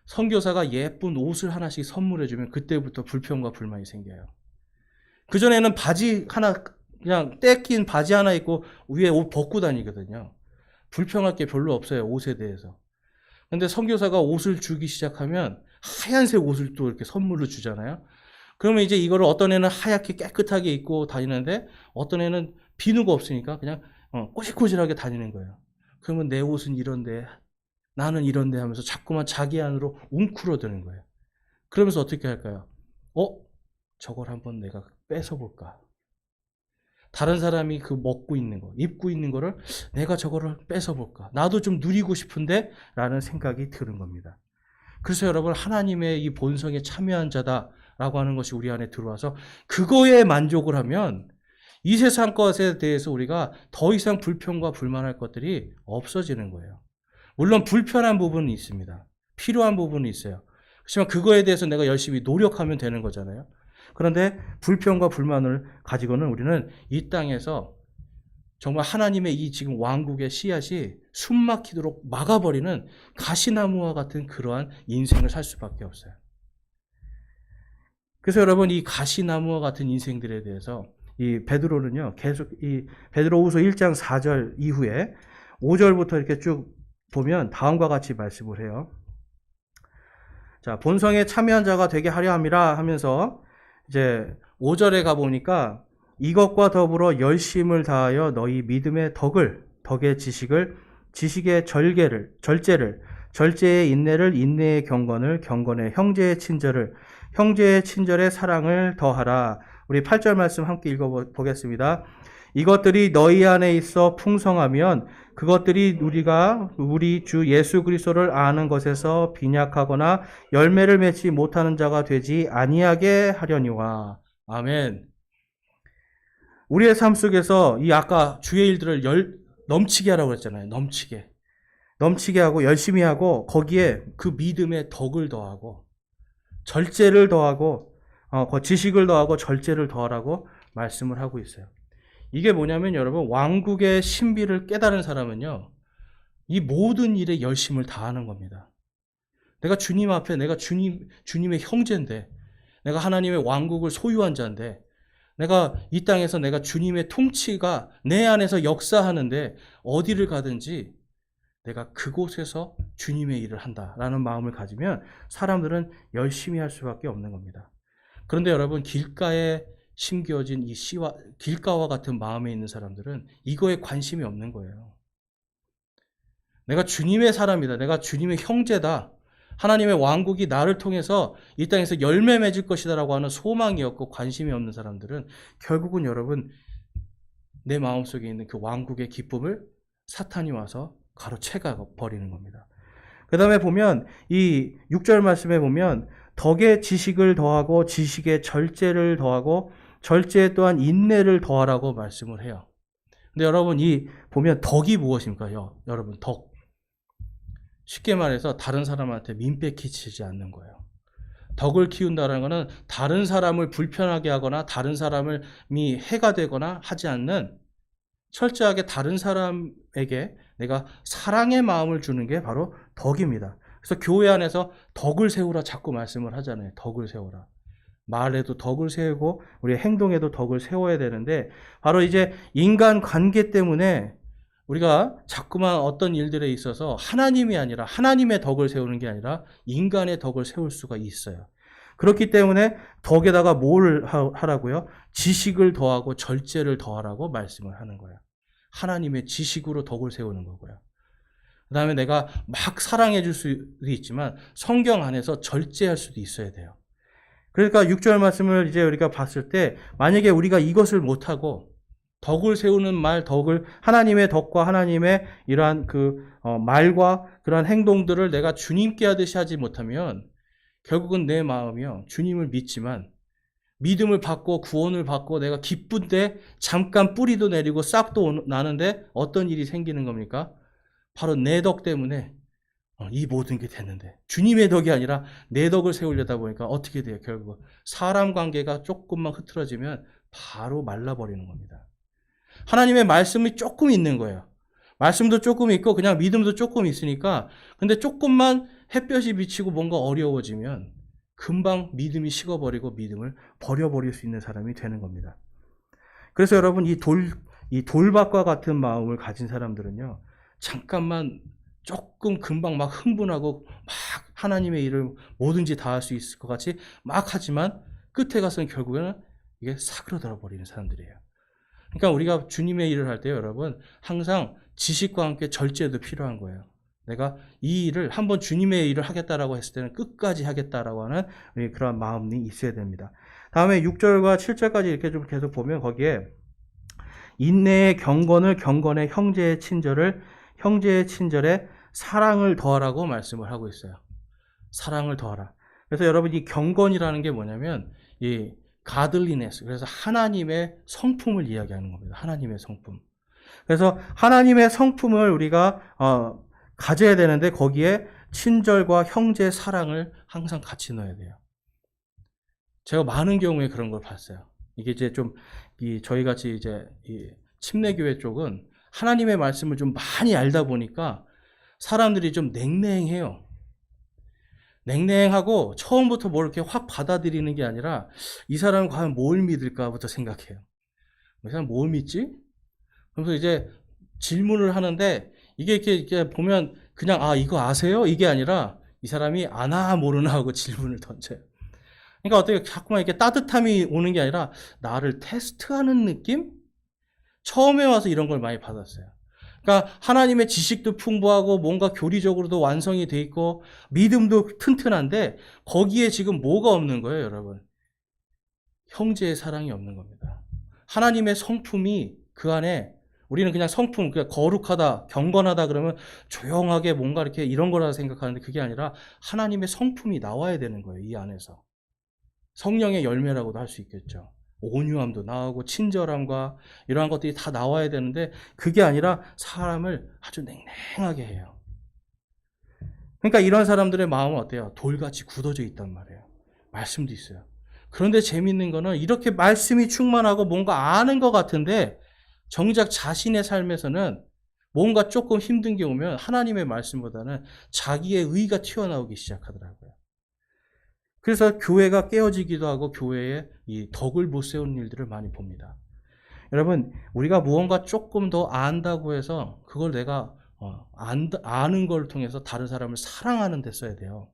Speaker 1: 선교사가 예쁜 옷을 하나씩 선물해주면 그때부터 불평과 불만이 생겨요. 그전에는 바지 하나, 그냥 떼낀 바지 하나 입고 위에 옷 벗고 다니거든요. 불평할 게 별로 없어요, 옷에 대해서. 근데 선교사가 옷을 주기 시작하면 하얀색 옷을 또 이렇게 선물로 주잖아요. 그러면 이제 이거를 어떤 애는 하얗게 깨끗하게 입고 다니는데 어떤 애는 비누가 없으니까 그냥 꼬질꼬질하게 다니는 거예요. 그러면 내 옷은 이런데 나는 이런데 하면서 자꾸만 자기 안으로 웅크러드는 거예요. 그러면서 어떻게 할까요? 저걸 한번 내가 뺏어볼까? 다른 사람이 그 먹고 있는 거, 입고 있는 거를 내가 저거를 뺏어볼까? 나도 좀 누리고 싶은데? 라는 생각이 드는 겁니다. 그래서 여러분 하나님의 이 본성에 참여한 자다라고 하는 것이 우리 안에 들어와서 그거에 만족을 하면 이 세상 것에 대해서 우리가 더 이상 불평과 불만할 것들이 없어지는 거예요. 물론 불편한 부분은 있습니다. 필요한 부분은 있어요. 그렇지만 그거에 대해서 내가 열심히 노력하면 되는 거잖아요. 그런데 불평과 불만을 가지고는 우리는 이 땅에서 정말 하나님의 이 지금 왕국의 씨앗이 숨막히도록 막아버리는 가시나무와 같은 그러한 인생을 살 수밖에 없어요. 그래서 여러분 이 가시나무와 같은 인생들에 대해서 이 베드로는요 계속 이 베드로후서 1장 4절 이후에 5절부터 이렇게 쭉 보면 다음과 같이 말씀을 해요. 자, 본성에 참여한 자가 되게 하려 함이라 하면서 이제 5절에 가 보니까 이것과 더불어 열심을 다하여 너희 믿음의 덕의 지식을, 지식의 절제를, 절제의 인내를, 인내의 경건을, 경건의 형제의 친절을, 형제의 친절의 사랑을 더하라. 우리 8절 말씀 함께 읽어보겠습니다. 이것들이 너희 안에 있어 풍성하면 그것들이 우리 주 예수 그리스도를 아는 것에서 빈약하거나 열매를 맺지 못하는 자가 되지 아니하게 하려니와. 아멘. 우리의 삶 속에서 이 아까 주의 일들을 넘치게 하라고 그랬잖아요. 넘치게 하고 열심히 하고 거기에 그 믿음의 덕을 더하고 절제를 더하고 지식을 더하고 절제를 더하라고 말씀을 하고 있어요. 이게 뭐냐면 여러분 왕국의 신비를 깨달은 사람은요 이 모든 일에 열심을 다하는 겁니다. 내가 주님 앞에 내가 주님의 형제인데 내가 하나님의 왕국을 소유한 자인데 내가 이 땅에서 내가 주님의 통치가 내 안에서 역사하는데 어디를 가든지 내가 그곳에서 주님의 일을 한다라는 마음을 가지면 사람들은 열심히 할 수밖에 없는 겁니다. 그런데 여러분 길가에 심겨진 이 씨와 길가와 같은 마음에 있는 사람들은 이거에 관심이 없는 거예요. 내가 주님의 사람이다. 내가 주님의 형제다. 하나님의 왕국이 나를 통해서 이 땅에서 열매 맺을 것이다라고 하는 소망이 없고 관심이 없는 사람들은 결국은 여러분 내 마음속에 있는 그 왕국의 기쁨을 사탄이 와서 가로채가 버리는 겁니다. 그 다음에 보면 이 6절 말씀에 보면 덕의 지식을 더하고 지식의 절제를 더하고 절제 또한 인내를 더하라고 말씀을 해요. 근데 여러분 이 보면 덕이 무엇입니까? 여러분 덕. 쉽게 말해서 다른 사람한테 민폐 끼치지 않는 거예요. 덕을 키운다는 것은 다른 사람을 불편하게 하거나 다른 사람이 해가 되거나 하지 않는 철저하게 다른 사람에게 내가 사랑의 마음을 주는 게 바로 덕입니다. 그래서 교회 안에서 덕을 세우라 자꾸 말씀을 하잖아요. 덕을 세우라. 말에도 덕을 세우고 우리 행동에도 덕을 세워야 되는데 바로 이제 인간 관계 때문에 우리가 자꾸만 어떤 일들에 있어서 하나님이 아니라 하나님의 덕을 세우는 게 아니라 인간의 덕을 세울 수가 있어요. 그렇기 때문에 덕에다가 뭘 하라고요? 지식을 더하고 절제를 더하라고 말씀을 하는 거예요. 하나님의 지식으로 덕을 세우는 거고요. 그 다음에 내가 막 사랑해 줄 수도 있지만 성경 안에서 절제할 수도 있어야 돼요. 그러니까 6절 말씀을 이제 우리가 봤을 때 만약에 우리가 이것을 못하고 덕을 세우는 하나님의 덕과 하나님의 이러한 말과 그러한 행동들을 내가 주님께 하듯이 하지 못하면 결국은 내 마음이요. 주님을 믿지만 믿음을 받고 구원을 받고 내가 기쁜데 잠깐 뿌리도 내리고 싹도 나는데 어떤 일이 생기는 겁니까? 바로 내 덕 때문에 이 모든 게 됐는데 주님의 덕이 아니라 내 덕을 세우려다 보니까 어떻게 돼요? 결국 사람 관계가 조금만 흐트러지면 바로 말라버리는 겁니다. 하나님의 말씀이 조금 있는 거예요. 말씀도 조금 있고 그냥 믿음도 조금 있으니까 근데 조금만 햇볕이 비치고 뭔가 어려워지면 금방 믿음이 식어버리고 믿음을 버려버릴 수 있는 사람이 되는 겁니다. 그래서 여러분 이 돌밭과 같은 마음을 가진 사람들은요. 잠깐만 조금 금방 막 흥분하고 막 하나님의 일을 뭐든지 다 할 수 있을 것 같이 막 하지만 끝에 가서는 결국에는 이게 사그러들어 버리는 사람들이에요. 그러니까 우리가 주님의 일을 할 때 여러분 항상 지식과 함께 절제도 필요한 거예요. 내가 이 일을 한번 주님의 일을 하겠다라고 했을 때는 끝까지 하겠다라고 하는 그런 마음이 있어야 됩니다. 다음에 6절과 7절까지 이렇게 좀 계속 보면 거기에 인내의 경건을 경건의 형제의 친절에 사랑을 더하라고 말씀을 하고 있어요. 사랑을 더하라. 그래서 여러분 이 경건이라는 게 뭐냐면 이 가들리네스, 그래서 하나님의 성품을 이야기하는 겁니다. 하나님의 성품. 그래서 하나님의 성품을 우리가 가져야 되는데 거기에 친절과 형제 사랑을 항상 같이 넣어야 돼요. 제가 많은 경우에 그런 걸 봤어요. 이게 이제 좀 저희 같이 이제 이 침례교회 쪽은 하나님의 말씀을 좀 많이 알다 보니까 사람들이 좀 냉랭해요. 냉랭하고 처음부터 뭘 이렇게 확 받아들이는 게 아니라 이 사람은 과연 뭘 믿을까부터 생각해요. 이 사람 뭘 믿지? 그래서 이제 질문을 하는데 이게 이렇게 보면 그냥 이거 아세요? 이게 아니라 이 사람이 아나 모르나 하고 질문을 던져요. 그러니까 어떻게 자꾸만 이렇게 따뜻함이 오는 게 아니라 나를 테스트하는 느낌? 처음에 와서 이런 걸 많이 받았어요. 그러니까 하나님의 지식도 풍부하고 뭔가 교리적으로도 완성이 돼 있고 믿음도 튼튼한데 거기에 지금 뭐가 없는 거예요, 여러분? 형제의 사랑이 없는 겁니다. 하나님의 성품이 그 안에, 우리는 그냥 성품, 그냥 거룩하다, 경건하다 그러면 조용하게 뭔가 이렇게 이런 거라 생각하는데 그게 아니라 하나님의 성품이 나와야 되는 거예요, 이 안에서. 성령의 열매라고도 할 수 있겠죠. 온유함도 나오고 친절함과 이러한 것들이 다 나와야 되는데 그게 아니라 사람을 아주 냉랭하게 해요. 그러니까 이런 사람들의 마음은 어때요? 돌같이 굳어져 있단 말이에요. 말씀도 있어요. 그런데 재밌는 거는 이렇게 말씀이 충만하고 뭔가 아는 것 같은데 정작 자신의 삶에서는 뭔가 조금 힘든 게 오면 하나님의 말씀보다는 자기의 의가 튀어나오기 시작하더라고요. 그래서 교회가 깨어지기도 하고 교회에 이 덕을 못 세우는 일들을 많이 봅니다. 여러분, 우리가 무언가 조금 더 안다고 해서 그걸 내가 아는 걸 통해서 다른 사람을 사랑하는 데 써야 돼요.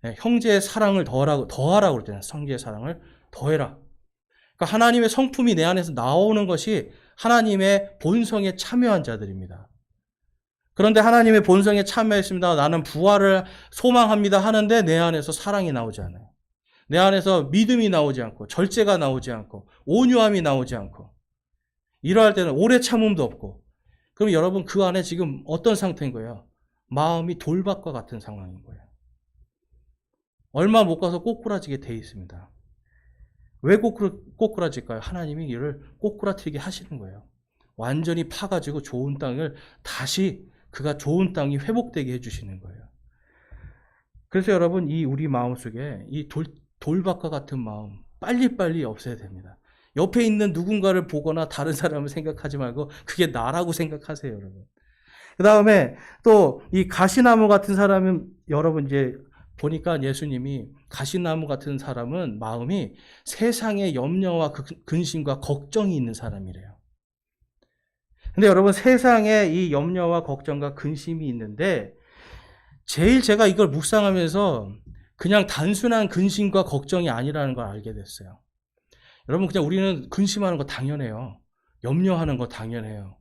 Speaker 1: 네, 형제의 사랑을 더하라고 그러잖아요. 형제의 사랑을 더해라. 그러니까 하나님의 성품이 내 안에서 나오는 것이 하나님의 본성에 참여한 자들입니다. 그런데 하나님의 본성에 참여했습니다. 나는 부활을 소망합니다 하는데 내 안에서 사랑이 나오지 않아요. 내 안에서 믿음이 나오지 않고 절제가 나오지 않고 온유함이 나오지 않고 이러할 때는 오래 참음도 없고, 그럼 여러분 그 안에 지금 어떤 상태인 거예요? 마음이 돌밭과 같은 상황인 거예요. 얼마 못 가서 꼬꾸라지게 돼 있습니다. 왜 꼬꾸라질까요? 하나님이 이를 꼬꾸라뜨리게 하시는 거예요. 완전히 파가지고 좋은 땅을 다시 그가 좋은 땅이 회복되게 해주시는 거예요. 그래서 여러분 이 우리 마음속에 이 돌밭과 같은 마음 빨리빨리 없애야 됩니다. 옆에 있는 누군가를 보거나 다른 사람을 생각하지 말고 그게 나라고 생각하세요, 여러분. 그 다음에 또 이 가시나무 같은 사람은 여러분 이제 보니까 예수님이 가시나무 같은 사람은 마음이 세상의 염려와 근심과 걱정이 있는 사람이래요. 근데 여러분 세상에 이 염려와 걱정과 근심이 있는데 제일 제가 이걸 묵상하면서 그냥 단순한 근심과 걱정이 아니라는 걸 알게 됐어요. 여러분 그냥 우리는 근심하는 거 당연해요. 염려하는 거 당연해요.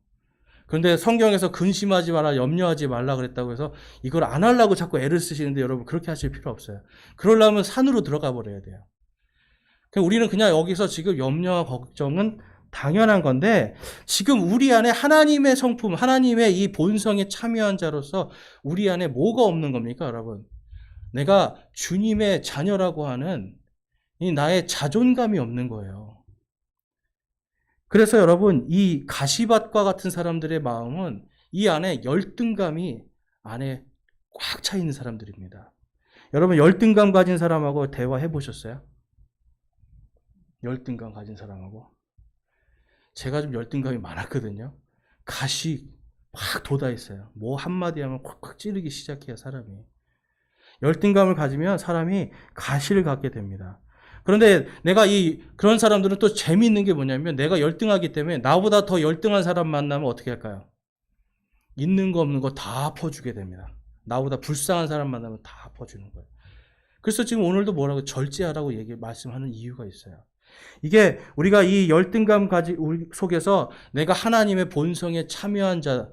Speaker 1: 그런데 성경에서 근심하지 마라, 염려하지 말라 그랬다고 해서 이걸 안 하려고 자꾸 애를 쓰시는데 여러분 그렇게 하실 필요 없어요. 그러려면 산으로 들어가 버려야 돼요. 우리는 그냥 여기서 지금 염려와 걱정은 당연한 건데 지금 우리 안에 하나님의 성품, 하나님의 이 본성에 참여한 자로서 우리 안에 뭐가 없는 겁니까, 여러분? 내가 주님의 자녀라고 하는 이 나의 자존감이 없는 거예요. 그래서 여러분 이 가시밭과 같은 사람들의 마음은 이 안에 열등감이 안에 꽉 차 있는 사람들입니다. 여러분 열등감 가진 사람하고 대화해 보셨어요? 열등감 가진 사람하고? 제가 좀 열등감이 많았거든요. 가시 확 돋아 있어요. 뭐 한마디 하면 콱콱 찌르기 시작해요, 사람이. 열등감을 가지면 사람이 가시를 갖게 됩니다. 그런데 내가 그런 사람들은 또 재미있는 게 뭐냐면 내가 열등하기 때문에 나보다 더 열등한 사람 만나면 어떻게 할까요? 있는 거 없는 거 다 퍼주게 됩니다. 나보다 불쌍한 사람 만나면 다 퍼주는 거예요. 그래서 지금 오늘도 뭐라고 절제하라고 말씀하는 이유가 있어요. 이게 우리가 이 열등감 우리 속에서 내가 하나님의 본성에 참여한 자,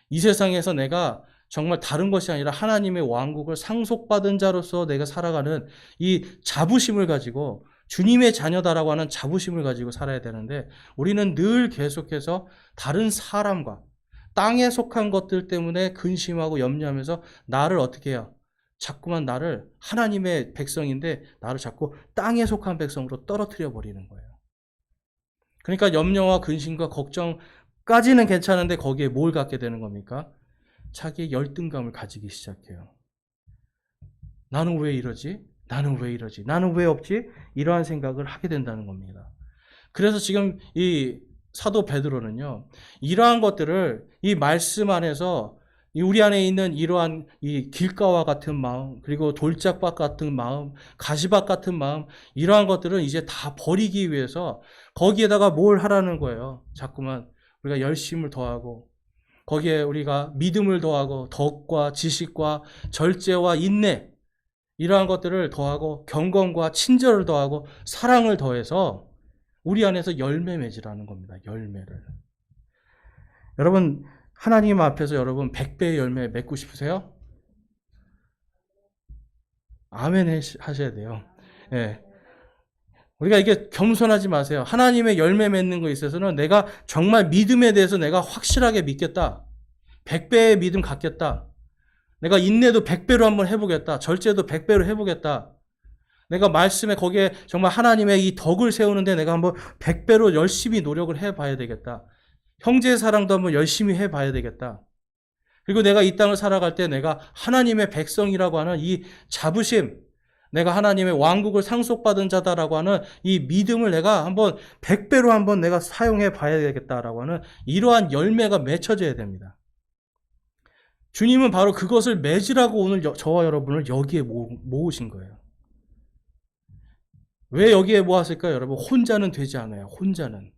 Speaker 1: 이 세상에서 내가 정말 다른 것이 아니라 하나님의 왕국을 상속받은 자로서 내가 살아가는 이 자부심을 가지고 주님의 자녀다라고 하는 자부심을 가지고 살아야 되는데 우리는 늘 계속해서 다른 사람과 땅에 속한 것들 때문에 근심하고 염려하면서 나를 어떻게 해요? 자꾸만 나를 하나님의 백성인데 나를 자꾸 땅에 속한 백성으로 떨어뜨려 버리는 거예요. 그러니까 염려와 근심과 걱정까지는 괜찮은데 거기에 뭘 갖게 되는 겁니까? 자기의 열등감을 가지기 시작해요. 나는 왜 이러지? 나는 왜 이러지? 나는 왜 없지? 이러한 생각을 하게 된다는 겁니다. 그래서 지금 이 사도 베드로는요, 이러한 것들을 이 말씀 안에서 우리 안에 있는 이러한 이 길가와 같은 마음, 그리고 돌짝밭 같은 마음, 가시밭 같은 마음, 이러한 것들은 이제 다 버리기 위해서 거기에다가 뭘 하라는 거예요. 자꾸만 우리가 열심을 더하고, 거기에 우리가 믿음을 더하고, 덕과 지식과 절제와 인내, 이러한 것들을 더하고, 경건과 친절을 더하고, 사랑을 더해서 우리 안에서 열매 맺으라는 겁니다. 열매를. 여러분, 하나님 앞에서 여러분 100배의 열매 맺고 싶으세요? 아멘 하셔야 돼요. 예. 우리가 이게 겸손하지 마세요. 하나님의 열매 맺는 거에 있어서는 내가 정말 믿음에 대해서 내가 확실하게 믿겠다. 100배의 믿음 갖겠다. 내가 인내도 100배로 한번 해보겠다. 절제도 100배로 해보겠다. 내가 말씀에 거기에 정말 하나님의 이 덕을 세우는데 내가 한번 100배로 열심히 노력을 해봐야 되겠다. 형제의 사랑도 한번 열심히 해봐야 되겠다. 그리고 내가 이 땅을 살아갈 때 내가 하나님의 백성이라고 하는 이 자부심, 내가 하나님의 왕국을 상속받은 자다라고 하는 이 믿음을 내가 한번 100배로 한번 내가 사용해 봐야 되겠다라고 하는 이러한 열매가 맺혀져야 됩니다. 주님은 바로 그것을 맺으라고 오늘 저와 여러분을 여기에 모으신 거예요. 왜 여기에 모았을까요? 여러분, 혼자는 되지 않아요. 혼자는.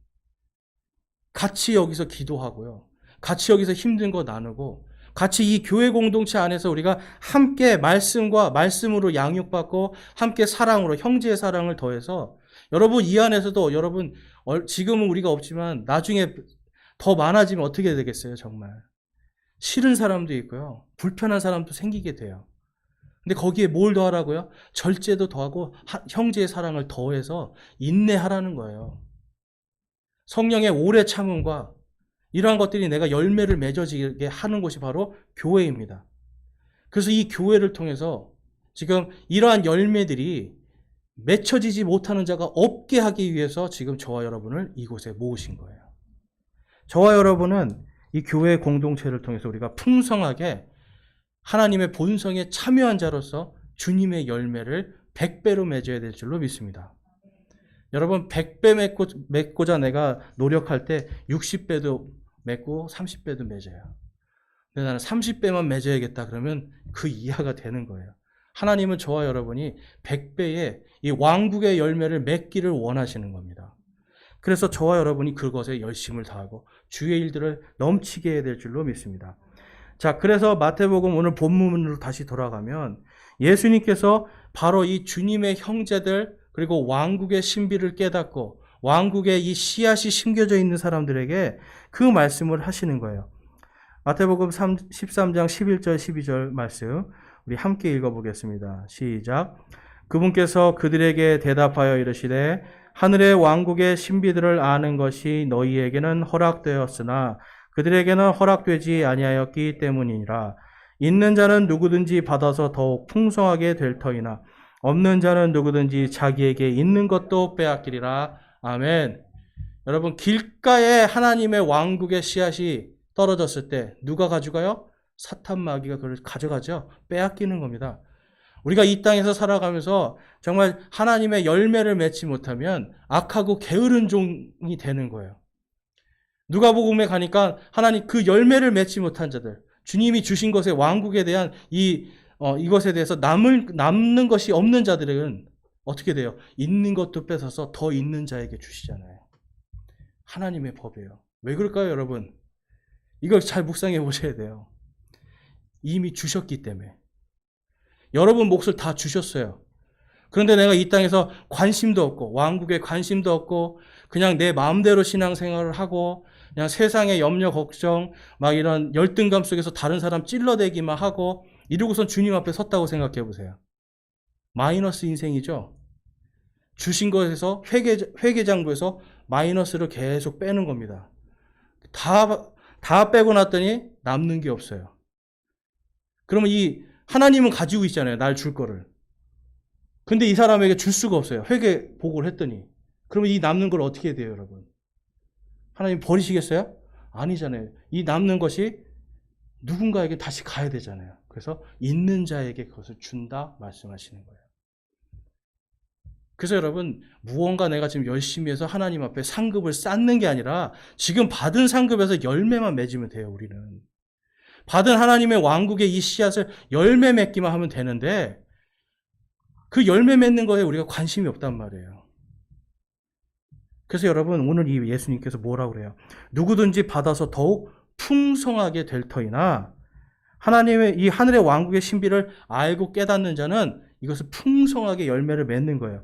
Speaker 1: 같이 여기서 기도하고요. 같이 여기서 힘든 거 나누고, 같이 이 교회 공동체 안에서 우리가 함께 말씀과 말씀으로 양육받고, 함께 사랑으로, 형제의 사랑을 더해서, 여러분 이 안에서도 여러분, 지금은 우리가 없지만 나중에 더 많아지면 어떻게 되겠어요, 정말. 싫은 사람도 있고요. 불편한 사람도 생기게 돼요. 근데 거기에 뭘 더하라고요? 절제도 더하고 형제의 사랑을 더해서 인내하라는 거예요. 성령의 오래 참음과 이러한 것들이 내가 열매를 맺어지게 하는 곳이 바로 교회입니다. 그래서 이 교회를 통해서 지금 이러한 열매들이 맺혀지지 못하는 자가 없게 하기 위해서 지금 저와 여러분을 이곳에 모으신 거예요. 저와 여러분은 이 교회 공동체를 통해서 우리가 풍성하게 하나님의 본성에 참여한 자로서 주님의 열매를 100배로 맺어야 될 줄로 믿습니다. 여러분 100배 맺고자 내가 노력할 때 60배도 맺고 30배도 맺어요. 근데 나는 30배만 맺어야겠다 그러면 그 이하가 되는 거예요. 하나님은 저와 여러분이 100배의 이 왕국의 열매를 맺기를 원하시는 겁니다. 그래서 저와 여러분이 그것에 열심을 다하고 주의 일들을 넘치게 해야 될 줄로 믿습니다. 자, 그래서 마태복음 오늘 본문으로 다시 돌아가면 예수님께서 바로 이 주님의 형제들 그리고 왕국의 신비를 깨닫고 왕국의 이 씨앗이 심겨져 있는 사람들에게 그 말씀을 하시는 거예요. 마태복음 13장 11절 12절 말씀 우리 함께 읽어보겠습니다. 시작. 그분께서 그들에게 대답하여 이르시되 하늘의 왕국의 신비들을 아는 것이 너희에게는 허락되었으나 그들에게는 허락되지 아니하였기 때문이니라. 있는 자는 누구든지 받아서 더욱 풍성하게 될 터이나 없는 자는 누구든지 자기에게 있는 것도 빼앗기리라. 아멘. 여러분, 길가에 하나님의 왕국의 씨앗이 떨어졌을 때 누가 가져가요? 사탄 마귀가 그걸 가져가죠. 빼앗기는 겁니다. 우리가 이 땅에서 살아가면서 정말 하나님의 열매를 맺지 못하면 악하고 게으른 종이 되는 거예요. 누가복음에 가니까 하나님 그 열매를 맺지 못한 자들, 주님이 주신 것의 왕국에 대한 이것에 대해서 남는 것이 없는 자들은 어떻게 돼요? 있는 것도 뺏어서 더 있는 자에게 주시잖아요. 하나님의 법이에요. 왜 그럴까요, 여러분? 이걸 잘 묵상해 보셔야 돼요. 이미 주셨기 때문에. 여러분 몫을 다 주셨어요. 그런데 내가 이 땅에서 관심도 없고 왕국에 관심도 없고 그냥 내 마음대로 신앙생활을 하고 그냥 세상의 염려 걱정 막 이런 열등감 속에서 다른 사람 찔러대기만 하고 이러고선 주님 앞에 섰다고 생각해 보세요. 마이너스 인생이죠. 주신 것에서 회계장부에서 마이너스를 계속 빼는 겁니다. 다 빼고 났더니 남는 게 없어요. 그러면 이 하나님은 가지고 있잖아요. 날 줄 거를. 근데 이 사람에게 줄 수가 없어요. 회개 보고를 했더니. 그러면 이 남는 걸 어떻게 해야 돼요, 여러분? 하나님 버리시겠어요? 아니잖아요. 이 남는 것이 누군가에게 다시 가야 되잖아요. 그래서 있는 자에게 그것을 준다 말씀하시는 거예요. 그래서 여러분, 무언가 내가 지금 열심히 해서 하나님 앞에 상급을 쌓는 게 아니라 지금 받은 상급에서 열매만 맺으면 돼요, 우리는. 받은 하나님의 왕국의 이 씨앗을 열매 맺기만 하면 되는데 그 열매 맺는 거에 우리가 관심이 없단 말이에요. 그래서 여러분, 오늘 이 예수님께서 뭐라고 그래요? 누구든지 받아서 더욱 풍성하게 될 터이나 하나님의 이 하늘의 왕국의 신비를 알고 깨닫는 자는 이것을 풍성하게 열매를 맺는 거예요.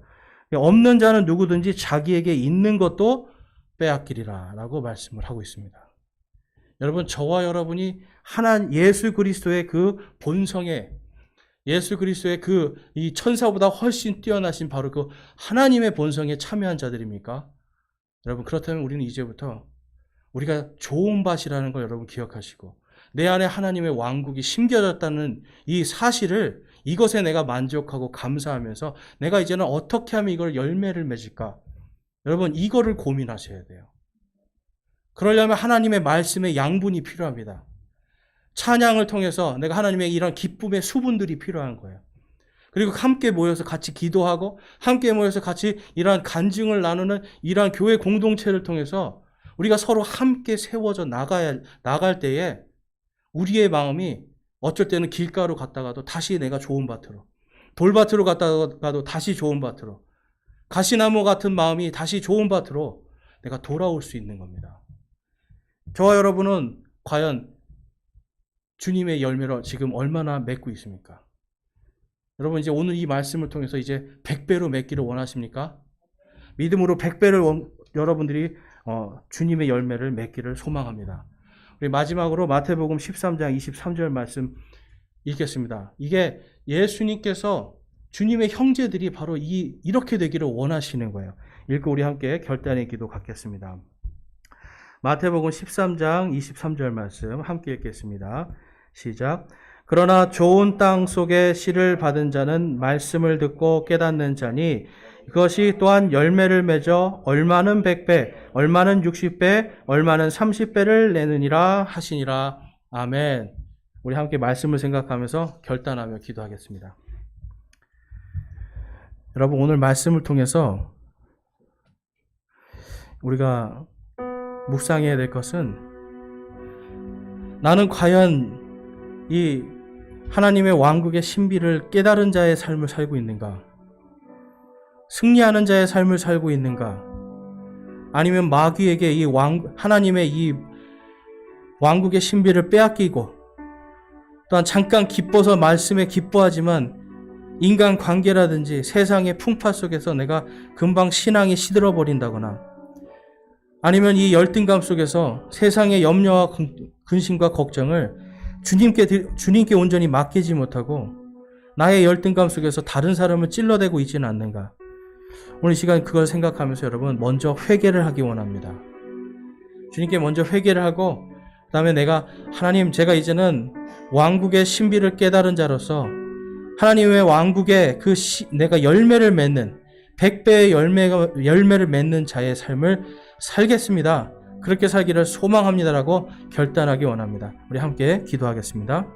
Speaker 1: 없는 자는 누구든지 자기에게 있는 것도 빼앗기리라 라고 말씀을 하고 있습니다. 여러분, 저와 여러분이 예수 그리스도의 그 본성에, 예수 그리스도의 그 이 천사보다 훨씬 뛰어나신 바로 그 하나님의 본성에 참여한 자들입니까? 여러분, 그렇다면 우리는 이제부터 우리가 좋은 밭이라는 걸 여러분 기억하시고 내 안에 하나님의 왕국이 심겨졌다는 이 사실을, 이것에 내가 만족하고 감사하면서 내가 이제는 어떻게 하면 이걸 열매를 맺을까? 여러분, 이거를 고민하셔야 돼요. 그러려면 하나님의 말씀의 양분이 필요합니다. 찬양을 통해서 내가 하나님의 이런 기쁨의 수분들이 필요한 거예요. 그리고 함께 모여서 같이 기도하고 함께 모여서 같이 이러한 간증을 나누는 이러한 교회 공동체를 통해서 우리가 서로 함께 세워져 나갈 때에 우리의 마음이 어쩔 때는 길가로 갔다가도 다시 내가 좋은 밭으로, 돌밭으로 갔다가도 다시 좋은 밭으로, 가시나무 같은 마음이 다시 좋은 밭으로 내가 돌아올 수 있는 겁니다. 저와 여러분은 과연 주님의 열매로 지금 얼마나 맺고 있습니까? 여러분, 이제 오늘 이 말씀을 통해서 이제 100배로 맺기를 원하십니까? 믿음으로 100배를 여러분들이 주님의 열매를 맺기를 소망합니다. 우리 마지막으로 마태복음 13장 23절 말씀 읽겠습니다. 이게 예수님께서 주님의 형제들이 바로 이렇게 되기를 원하시는 거예요. 읽고 우리 함께 결단의 기도 갖겠습니다. 마태복음 13장 23절 말씀 함께 읽겠습니다. 시작. 그러나 좋은 땅 속에 씨를 받은 자는 말씀을 듣고 깨닫는 자니 그것이 또한 열매를 맺어 얼마는 100배, 얼마는 60배, 얼마는 30배를 내느니라 하시니라. 아멘. 우리 함께 말씀을 생각하면서 결단하며 기도하겠습니다. 여러분, 오늘 말씀을 통해서 우리가 묵상해야 될 것은 나는 과연 이 하나님의 왕국의 신비를 깨달은 자의 삶을 살고 있는가? 승리하는 자의 삶을 살고 있는가? 아니면 마귀에게 하나님의 이 왕국의 신비를 빼앗기고 또한 잠깐 기뻐서 말씀에 기뻐하지만 인간 관계라든지 세상의 풍파 속에서 내가 금방 신앙이 시들어 버린다거나 아니면 이 열등감 속에서 세상의 염려와 근심과 걱정을 주님께 온전히 맡기지 못하고 나의 열등감 속에서 다른 사람을 찔러대고 있지는 않는가? 오늘 이 시간 그걸 생각하면서 여러분 먼저 회개를 하기 원합니다. 주님께 먼저 회개를 하고 그 다음에 하나님, 제가 이제는 왕국의 신비를 깨달은 자로서 하나님의 왕국의 내가 열매를 맺는 100배의 열매를 맺는 자의 삶을 살겠습니다. 그렇게 살기를 소망합니다라고 결단하기 원합니다. 우리 함께 기도하겠습니다.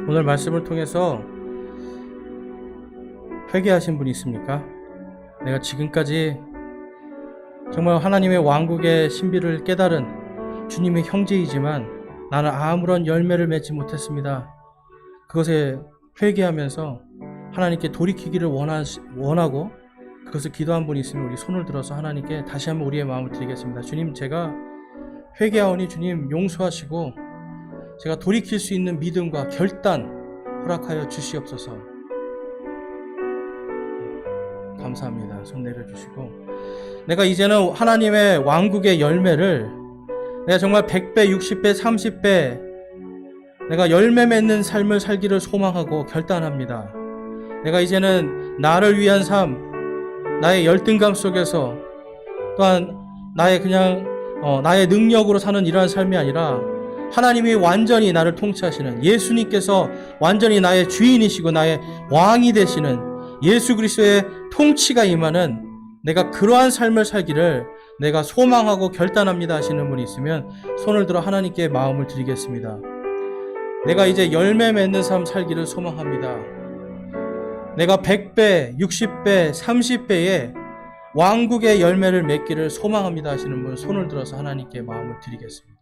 Speaker 1: 오늘 말씀을 통해서 회개하신 분이 있습니까? 내가 지금까지 정말 하나님의 왕국의 신비를 깨달은 주님의 형제이지만 나는 아무런 열매를 맺지 못했습니다. 그것에 회개하면서 하나님께 돌이키기를 원하고 그것을 기도한 분이 있으면 우리 손을 들어서 하나님께 다시 한번 우리의 마음을 드리겠습니다. 주님, 제가 회개하오니 주님 용서하시고 제가 돌이킬 수 있는 믿음과 결단 허락하여 주시옵소서. 감사합니다. 손 내려주시고, 내가 이제는 하나님의 왕국의 열매를 내가 정말 100배, 60배, 30배 내가 열매 맺는 삶을 살기를 소망하고 결단합니다. 내가 이제는 나를 위한 삶, 나의 열등감 속에서 또한 나의 나의 능력으로 사는 이러한 삶이 아니라 하나님이 완전히 나를 통치하시는, 예수님께서 완전히 나의 주인이시고 나의 왕이 되시는 예수 그리스도의 통치가 임하는 내가 그러한 삶을 살기를 내가 소망하고 결단합니다 하시는 분이 있으면 손을 들어 하나님께 마음을 드리겠습니다. 내가 이제 열매 맺는 삶 살기를 소망합니다. 내가 100배, 60배, 30배의 왕국의 열매를 맺기를 소망합니다 하시는 분 손을 들어서 하나님께 마음을 드리겠습니다.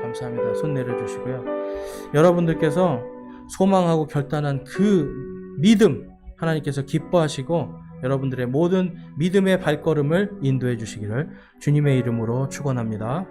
Speaker 1: 감사합니다. 손 내려주시고요. 여러분들께서 소망하고 결단한 그 믿음 하나님께서 기뻐하시고 여러분들의 모든 믿음의 발걸음을 인도해 주시기를 주님의 이름으로 축원합니다.